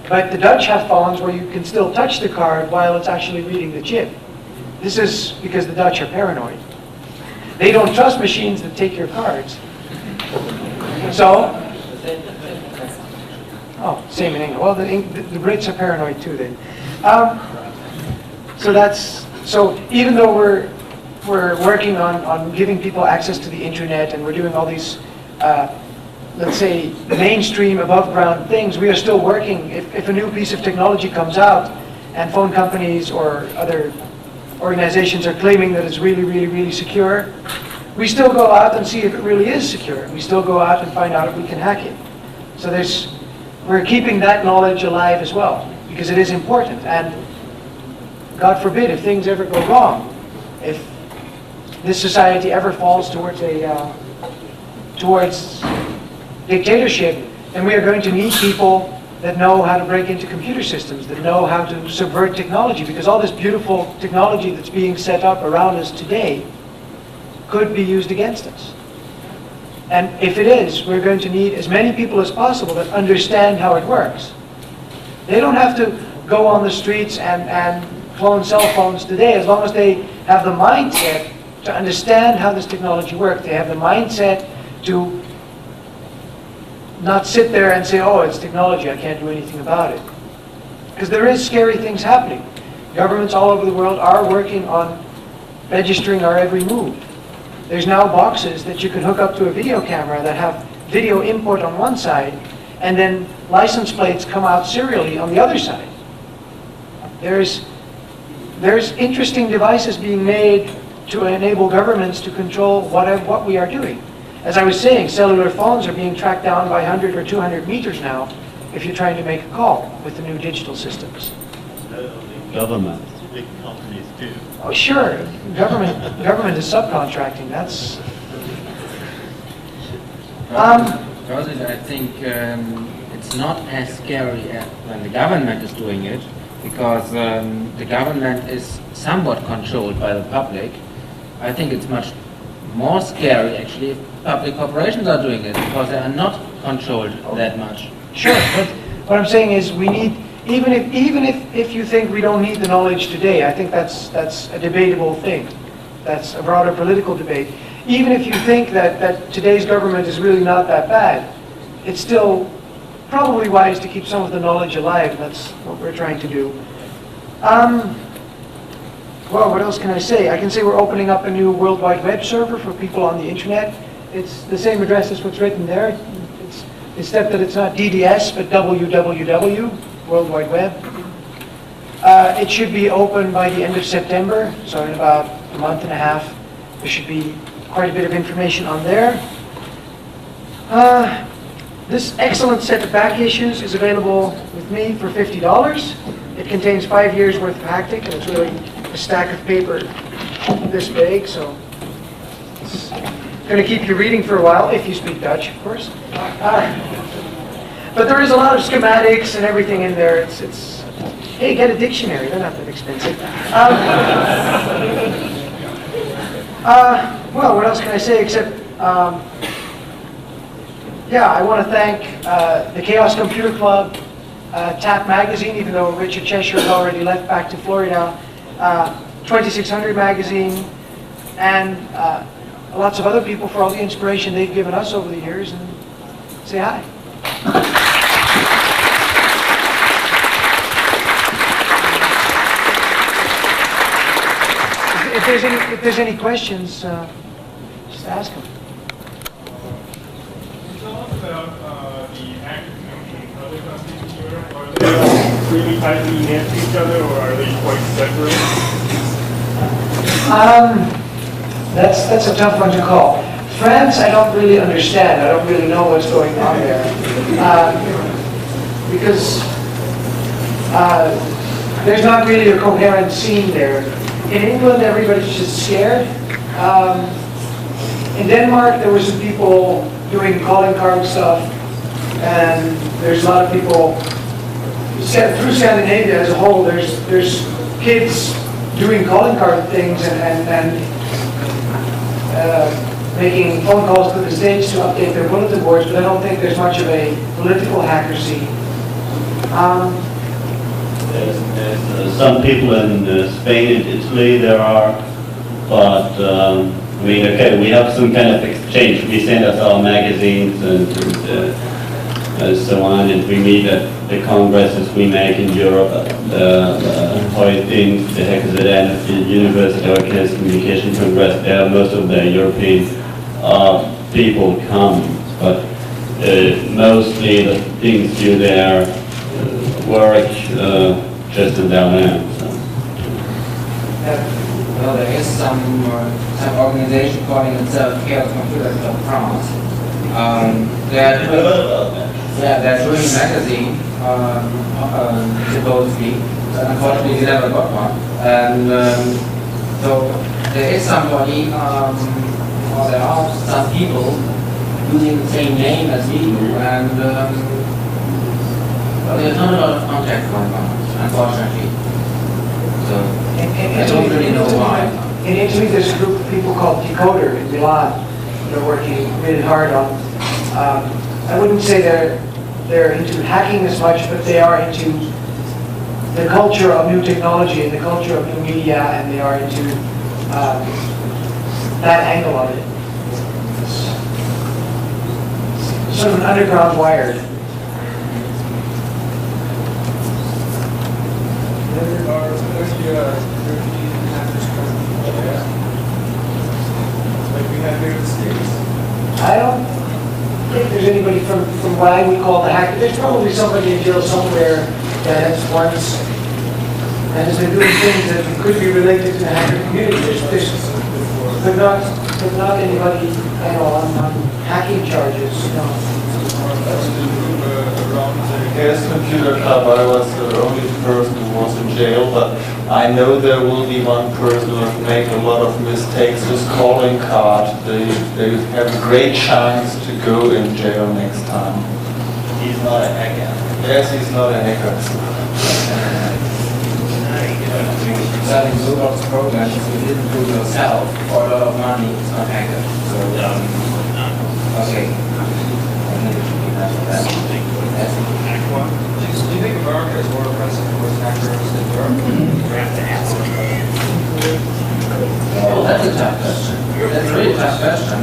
But the Dutch have phones where you can still touch the card while it's actually reading the chip. This is because the Dutch are paranoid. They don't trust machines that take your cards. So, oh, same in England. Well, the Brits are paranoid too then. So even though we're working on giving people access to the internet and we're doing all these, let's say, mainstream above ground things, we are still working. If a new piece of technology comes out and phone companies or other organizations are claiming that it's really, really, really secure, we still go out and see if it really is secure. We still go out and find out if we can hack it. So we're keeping that knowledge alive as well, because it is important. And God forbid, if things ever go wrong, if this society ever falls towards dictatorship, then we are going to need people that know how to break into computer systems, that know how to subvert technology, because all this beautiful technology that's being set up around us today could be used against us. And if it is, we're going to need as many people as possible that understand how it works. They don't have to go on the streets and clone cell phones today, as long as they have the mindset to understand how this technology works. They have the mindset to not sit there and say, oh, it's technology, I can't do anything about it. Because there is scary things happening. Governments all over the world are working on registering our every move. There's now boxes that you can hook up to a video camera that have video input on one side, and then license plates come out serially on the other side. There's interesting devices being made to enable governments to control what we are doing. As I was saying, cellular phones are being tracked down by 100 or 200 meters now if you're trying to make a call with the new digital systems. Governments, big companies too. Oh, sure. Government is subcontracting. That's... Personally, I think it's not as scary when the government is doing it, because the government is somewhat controlled by the public. I think it's much more scary actually if public corporations are doing it, because they are not controlled that much. Sure, but what I'm saying is we need, even if you think we don't need the knowledge today, I think that's a debatable thing. That's a broader political debate. Even if you think that today's government is really not that bad, it's still probably wise to keep some of the knowledge alive, and that's what we're trying to do. Well, what else can I say? I can say we're opening up a new World Wide Web server for people on the internet. It's the same address as what's written there. Except that it's not DDS, but www, World Wide Web. It should be open by the end of September, so in about a month and a half. There should be quite a bit of information on there. This excellent set of back issues is available with me for $50. It contains 5 years worth of Hactic, and it's really a stack of paper this big, so it's going to keep you reading for a while, if you speak Dutch, of course. But there is a lot of schematics and everything in there. It's hey, get a dictionary, they're not that expensive. Well, what else can I say except, yeah, I want to thank the Chaos Computer Club, TAP Magazine, even though Richard Cheshire has already left back to Florida, 2600 Magazine, and lots of other people for all the inspiration they've given us over the years, and say hi. If there's any questions, just ask them. Tell us about the hacker community in other countries in Europe. Are they really tightly knit to each other, or are they quite separate? That's a tough one to call. France, I don't really understand. I don't really know what's going on there. Because there's not really a coherent scene there. In England, everybody's just scared. In Denmark, there were some people doing calling card stuff, and there's a lot of people, through Scandinavia as a whole, there's kids doing calling card things and making phone calls to the States to update their bulletin boards, but I don't think there's much of a political hacker scene. There's some people in Spain and Italy there are, but I mean, okay, we have some kind of exchange. We send us our magazines and so on, and we meet at the congresses we make in Europe, the HOITING, the HackerZN, the University of Communication Congress. There, most of the European people come, but mostly the things you there work just in Berlin. So. Well, there is some organization calling itself Chaos Computer Club France. They're doing a magazine, supposedly. Unfortunately, we never got one. And so there is somebody, or there are some people using the same name as we do, and well, there's not a lot of contact going on, unfortunately. So I don't really know why. In Italy, there's a group of people called Decoder in Milan. They're working really hard on. I wouldn't say they're into hacking as much, but they are into the culture of new technology and the culture of new media, and they are into that angle of it. It's sort of an underground wired. I don't think there's anybody from what I would call the hacker. There's probably somebody in jail somewhere that has once and has been doing things that could be related to the hacker community. But not anybody at all on hacking charges. No. Around the Chaos Computer Club, I was the only person who was in jail, but I know there will be one person who will make a lot of mistakes with calling card. They have a great chance to go in jail next time. He's not a hacker. Yes, he's not a hacker. Selling Google's programs you didn't do yourself for a lot of money, it's not hacker. So, okay. Do you think America is more oppressive towards hackers than Europe? Oh, that's a tough question. That's a really tough question.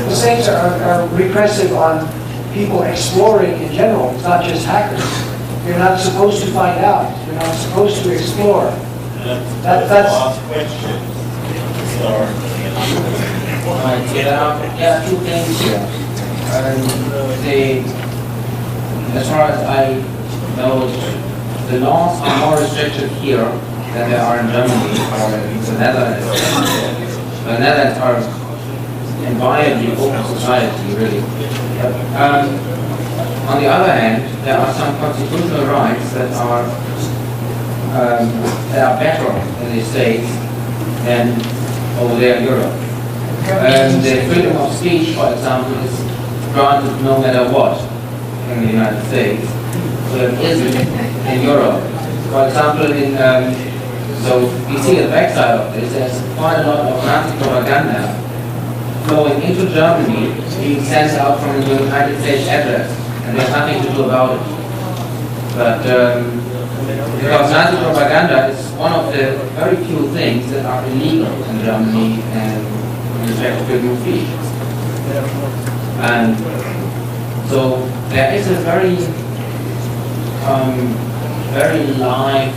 The States are repressive on people exploring in general. It's not just hackers. You're not supposed to find out. You're not supposed to explore. That's the last question. Two things here. As far as I know, the laws are more restricted here than they are in Germany or in the Netherlands. The Netherlands are environmentally open society, really. On the other hand, there are some constitutional rights that are better in the States than over there in Europe. The freedom of speech, for example, is granted no matter what in the United States, but it isn't in Europe. For example, so we see the backside of this, there's quite a lot of Nazi propaganda flowing into Germany, being sent out from the United States address, and there's nothing to do about it. But because Nazi propaganda is one of the very few things that are illegal in Germany and in respect to freedom of speech. And so there is a very live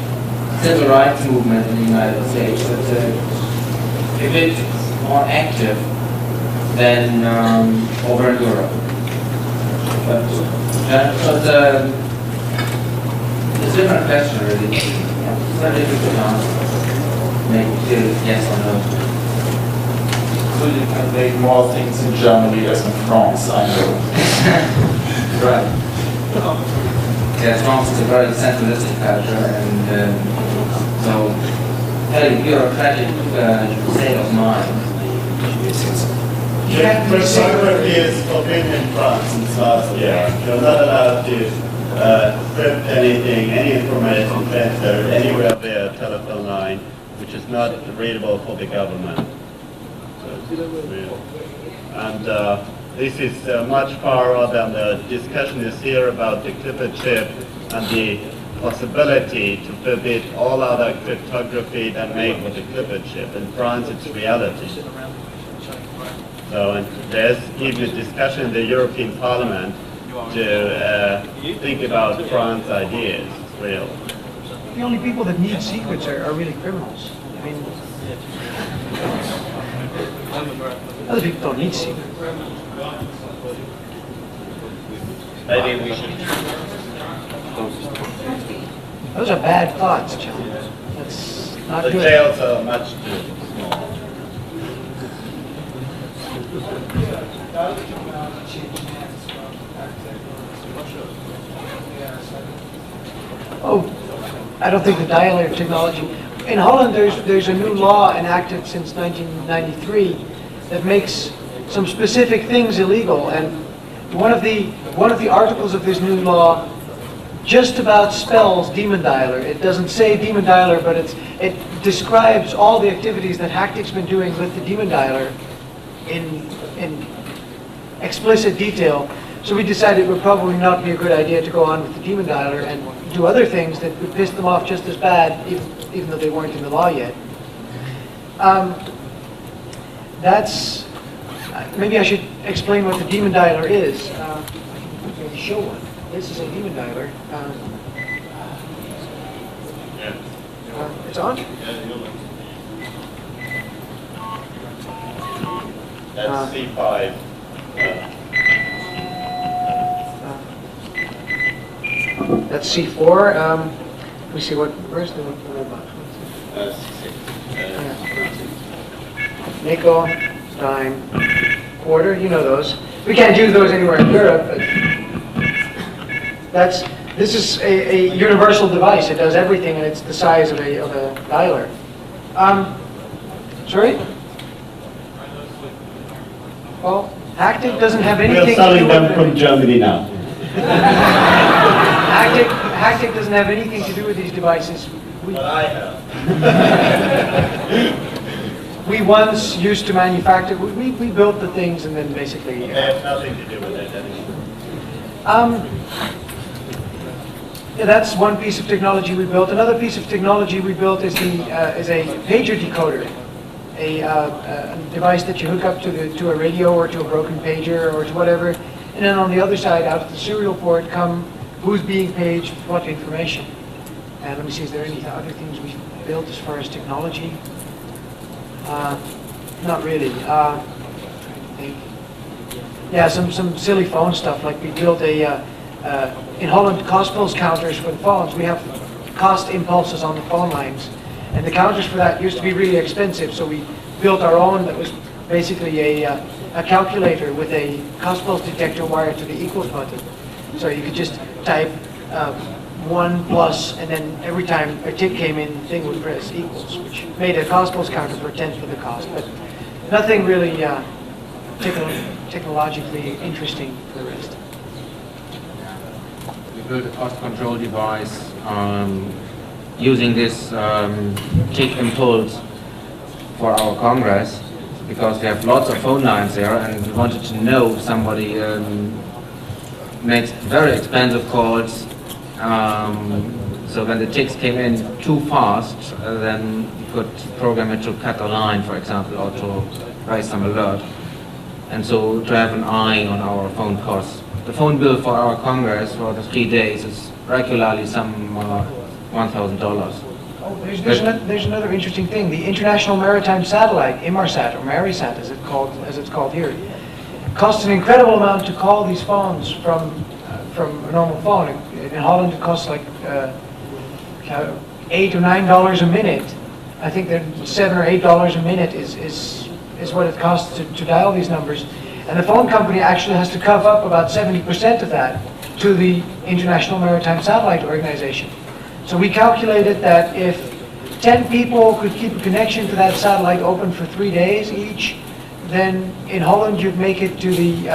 civil rights movement in the United States that's a bit more active than over in Europe. But it's a different question, really. It's very difficult to answer. Make yes or no. So you can make more things in Germany as in France, I know. Right. Yeah, France is a very centralistic culture, and so very bureaucratic state of mind. Photography is forbidden in France since last year. You're not allowed to strip anything, any information transferred anywhere via a telephone line, which is not readable for the government. And this is much far than the discussion is here about the Clipper chip and the possibility to forbid all other cryptography than made with the Clipper chip. In France, it's reality. So, and there's even a discussion in the European Parliament to think about France ideas. It's real. The only people that need secrets are really criminals. I mean, other people don't need secrets. Maybe we should. Those are bad thoughts, John. That's not The good. jails are much too small. Oh, I don't think the dialer technology. In Holland, there's a new law enacted since 1993 that makes some specific things illegal, and one of the articles of this new law just about spells demon dialer. It doesn't say demon dialer, but it describes all the activities that Hactic's been doing with the demon dialer in explicit detail. So we decided it would probably not be a good idea to go on with the demon dialer and do other things that would piss them off just as bad, even though they weren't in the law yet. That's maybe I should explain what the demon dialer is. I can maybe show one. This is a demon dialer. It's on? That's C5. That's C4. Let me see where's the robot? Nickel, dime, quarter. You know those. We can't use those anywhere in Europe, but this is a universal device. It does everything, and it's the size of a dialer. Sorry? Well, Hactic doesn't have anything We're selling them from Germany now. Hactic doesn't have anything to do with these devices. But I have. We once used to manufacture. We built the things and then basically. They have nothing to do with it anymore. Yeah, that's one piece of technology we built. Another piece of technology we built is a pager decoder, a device that you hook up to a radio or to a broken pager or to whatever, and then on the other side, out of the serial port, come who's being paged, what information. And let me see, is there any other things we've built as far as technology? Not really. I think. Yeah, some silly phone stuff, like we built in Holland, cost pulse counters for the phones. We have cost impulses on the phone lines, and the counters for that used to be really expensive, so we built our own that was basically a calculator with a cost pulse detector wired to the equals button. So you could just type 1 plus, and then every time a tick came in, the thing would press equals, which made a cost pulse counter for a tenth of the cost. But nothing really technologically interesting for the rest. We built a cost control device using this tick impulse for our Congress, because we have lots of phone lines there, and we wanted to know if somebody makes very expensive calls. So when the ticks came in too fast, then you could program it to cut the line, for example, or to raise some alert. And so to have an eye on our phone costs. The phone bill for our Congress for the 3 days is regularly some $1,000. Oh, there's another interesting thing. The International Maritime Satellite, Inmarsat, or Marisat as it's called here, costs an incredible amount to call these phones from a normal phone. In Holland, it costs like $8 or $9 a minute. I think that $7 or $8 a minute is what it costs to dial these numbers. And the phone company actually has to cover up about 70% of that to the International Maritime Satellite Organization. So we calculated that if 10 people could keep a connection to that satellite open for 3 days each, then in Holland you'd make it to the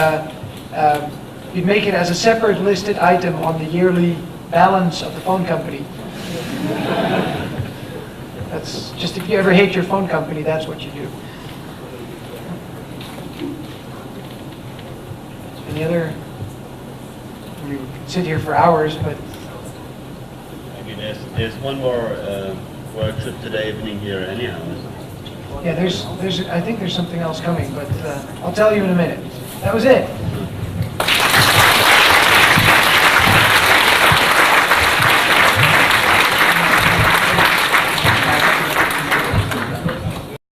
you'd make it as a separate listed item on the yearly balance of the phone company. That's just, if you ever hate your phone company, that's what you do. Any other? We could sit here for hours, but Maybe there's one more workshop today evening here anyhow. yeah, I think there's something else coming, but I'll tell you in a minute. That was it.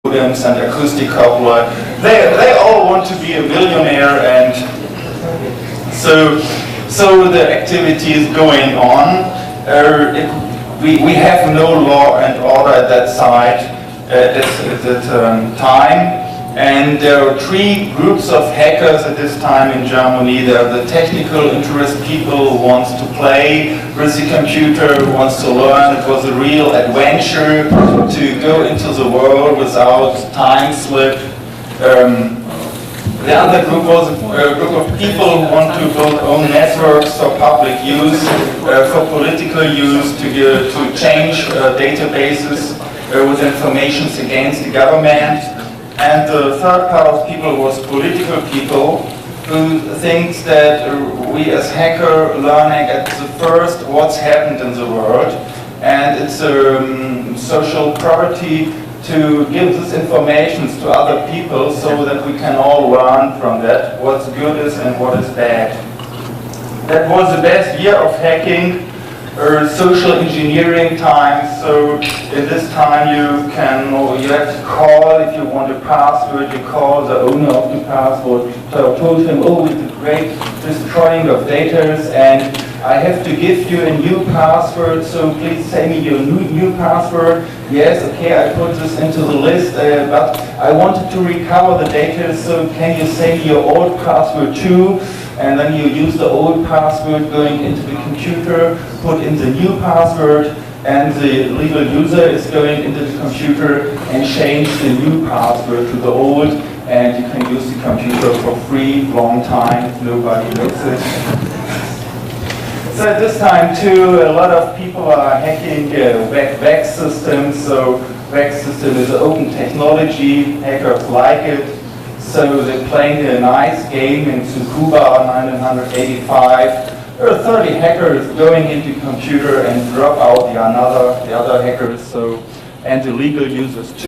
Modems and acoustic coupler. They all want to be a millionaire, and so the activity is going on. We have no law and order at that side at that time. And there are three groups of hackers at this time in Germany. There are the technical interest people who wants to play with the computer, who wants to learn. It was a real adventure to go into the world without time slip. The other group was a group of people who want to build own networks for public use, for political use, to change databases with information against the government. And the third part of people was political people who thinks that we as hacker learning at the first what's happened in the world, and it's social property to give this information to other people so that we can all learn from that what's good is and what is bad. That was the best year of hacking. Social engineering time, so in this time you have to call if you want a password, you call the owner of the password, told him, oh, it's a great destroying of data and I have to give you a new password, so please send me your new password. Yes, okay, I put this into the list, but I wanted to recover the data, so can you send me your old password too? And then you use the old password going into the computer, put in the new password, and the legal user is going into the computer and change the new password to the old, and you can use the computer for free, long time, nobody knows it. So at this time too, a lot of people are hacking VAX systems. So VAX system is an open technology, hackers like it. So they're playing a nice game in Tsukuba 1985. There are 30 hackers going into computer and drop out the other hackers. So and the legal users too.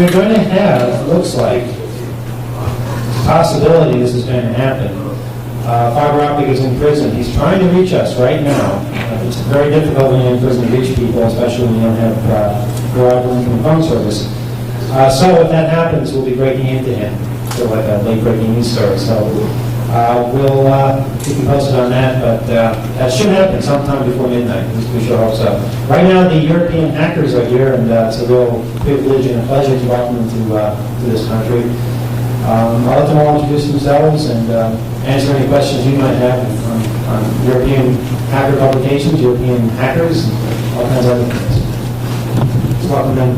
We're going to have, looks like, possibility this is going to happen. Fiber Optic is in prison. He's trying to reach us right now. It's very difficult when you're in prison to reach people, especially when you don't have reliable income phone service. So if that happens, we'll be breaking into him. So like a late breaking news story. So we'll keep you posted on that, but that should happen sometime before midnight. We sure hope so. Right now, the European hackers are here, and it's a real privilege and a pleasure to welcome them to this country. I'll let them all introduce themselves and answer any questions you might have on European hacker publications, European hackers, and all kinds of other things. Let's welcome them.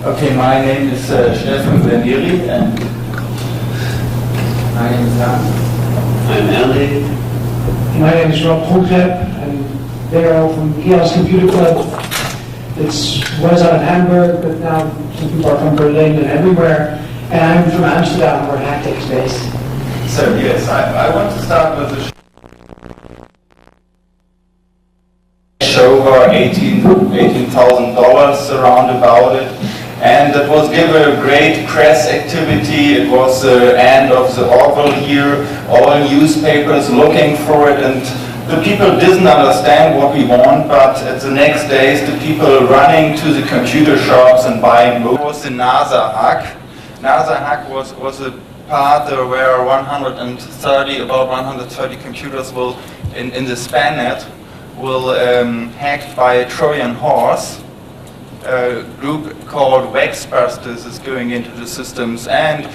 Okay, my name is Stefan Vernieri, and My name is Hans. I'm Ellie. my name is Rob Hoogep, and they're all from Chaos Computer Club. Was out in Hamburg, but now some people are from Berlin and everywhere. And I'm from Amsterdam, where Hack takes place. so yes, I want to start with the show for $18,000 around about it. And it was given a great press activity. It was the end of the Orwell year, all newspapers looking for it, and the people didn't understand what we want, but at the next days the people running to the computer shops and buying books. It was the NASA hack. NASA hack was a part where about 130 computers will, in the SpanNet, will hacked by a Trojan horse. A group called Waxbusters is going into the systems and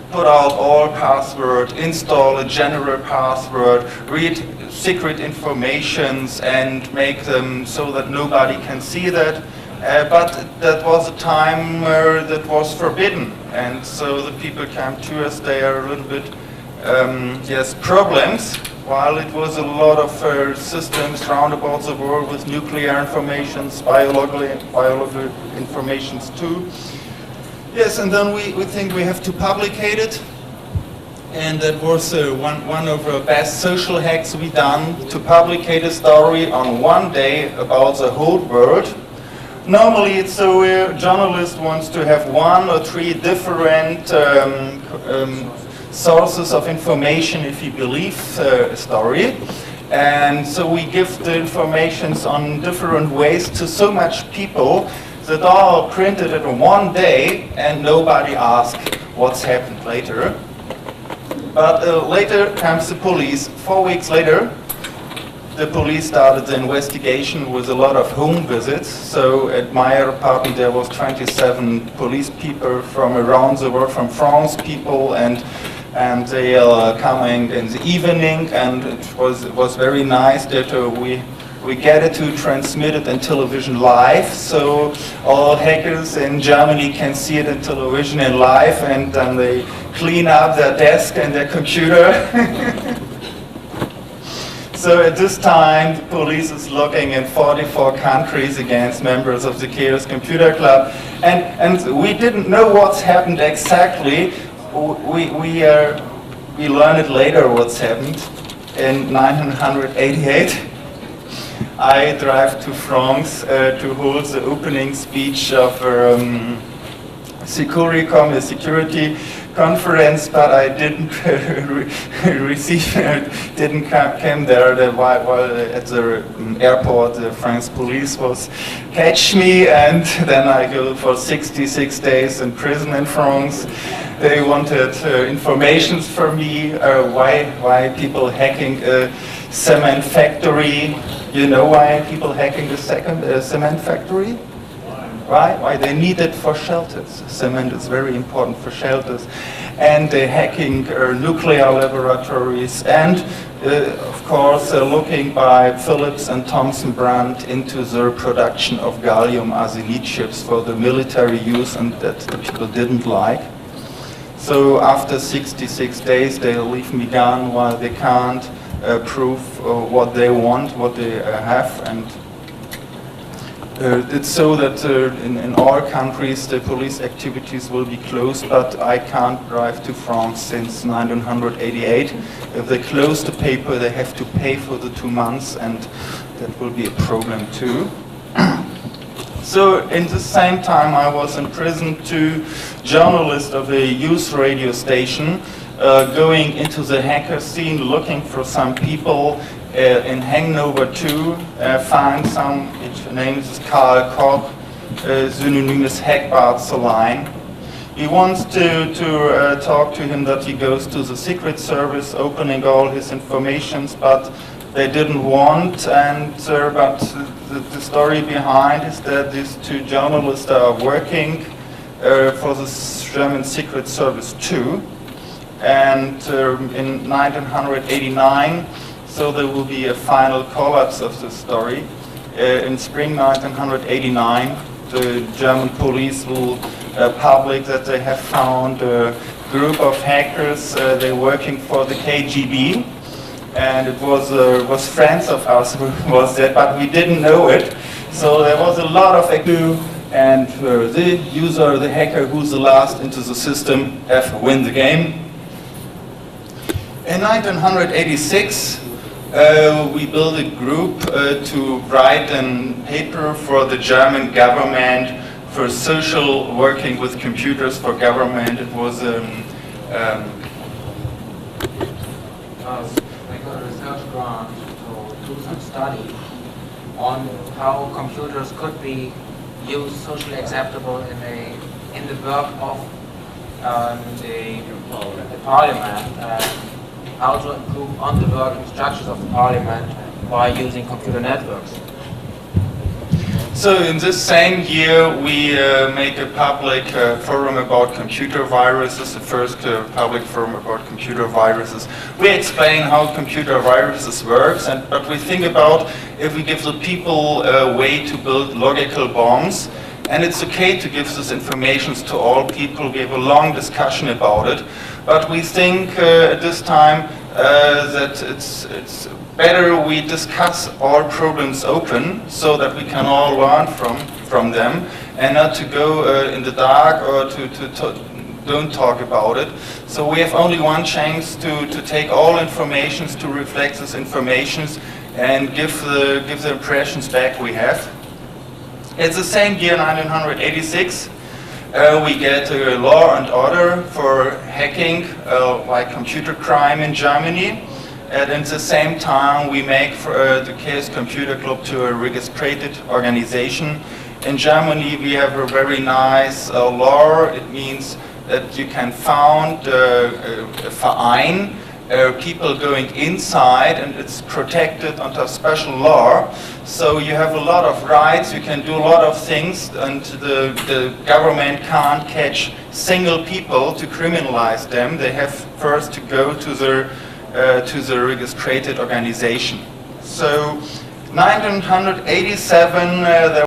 put out all password, install a general password, read secret informations and make them so that nobody can see that. But that was a time that was forbidden, and so the people came to us. They are a little bit, yes, problems. While it was a lot of systems round about the world with nuclear informations, biological informations too. Yes, and then we think we have to publicate it. And that was one of the best social hacks we done, to publicate a story on one day about the whole world. Normally it's so a journalist wants to have 1 or 3 different sources of information if he believes a story. And so we give the informations on different ways to so much people that all printed it in one day and nobody asked what's happened later. But later comes the police. 4 weeks later, the police started the investigation with a lot of home visits. So at my apartment there was 27 police people from around the world, from France people, and they are coming in the evening, and it was very nice that we get it to transmit it in television live, so all hackers in Germany can see it in television in live, and then they clean up their desk and their computer. So at this time, the police is looking in 44 countries against members of the Chaos Computer Club, and we didn't know what's happened exactly. We learned it later what's happened. In 1988, I drive to France to hold the opening speech of Securicom, a security conference, but I didn't didn't come there. While at the airport, the French police was catch me, and then I go for 66 days in prison in France. They wanted information from me, why people hacking a cement factory. You know why people hacking the cement factory? Why? They need it for shelters. Cement is very important for shelters. And they're hacking nuclear laboratories, and of course looking by Philips and Thomson Brand into the production of gallium arsenide chips for the military use, and that the people didn't like. So after 66 days they leave me gone while they can't prove what they want, what they have. And it's so that in all countries the police activities will be closed, but I can't drive to France since 1988. If they close the paper, they have to pay for the 2 months, and that will be a problem too. So in the same time I was in prison, 2 journalists of a youth radio station going into the hacker scene, looking for some people in Hangover 2, find some, his name is Karl Koch, synonym is Hackbart Saline. He wants to talk to him that he goes to the Secret Service, opening all his informations, but they didn't want, and but the story behind is that these 2 journalists are working for the German Secret Service too, and in 1989, so there will be a final collapse of the story. In spring 1989, the German police will public that they have found a group of hackers. They're working for the KGB, and it was friends of us who was there, but we didn't know it. So there was a lot of activity, and the user, the hacker who's the last into the system, have to win the game. In 1986, we built a group to write a paper for the German government for social working with computers for government. It was I got a research grant to do some study on how computers could be used socially acceptable in the work of the parliament, how to improve on the working structures of the parliament by using computer networks. So in this same year, we make a public forum about computer viruses, the first public forum about computer viruses. We explain how computer viruses works, but we think about if we give the people a way to build logical bombs, and it's okay to give this information to all people. We have a long discussion about it, but we think at this time that it's better we discuss all problems open so that we can all learn from them and not to go in the dark or to don't talk about it. So we have only one chance to take all informations, to reflect this informations and give the impressions back we have. It's the same year, 1986. We get a law and order for hacking, like computer crime in Germany. And at the same time, we make the Chaos Computer Club to a registered organization. In Germany, we have a very nice law. It means that you can found a Verein, people going inside, and it's protected under special law. So you have a lot of rights, you can do a lot of things, and the government can't catch single people to criminalize them. They have first to go to the registered organization. So 1987, there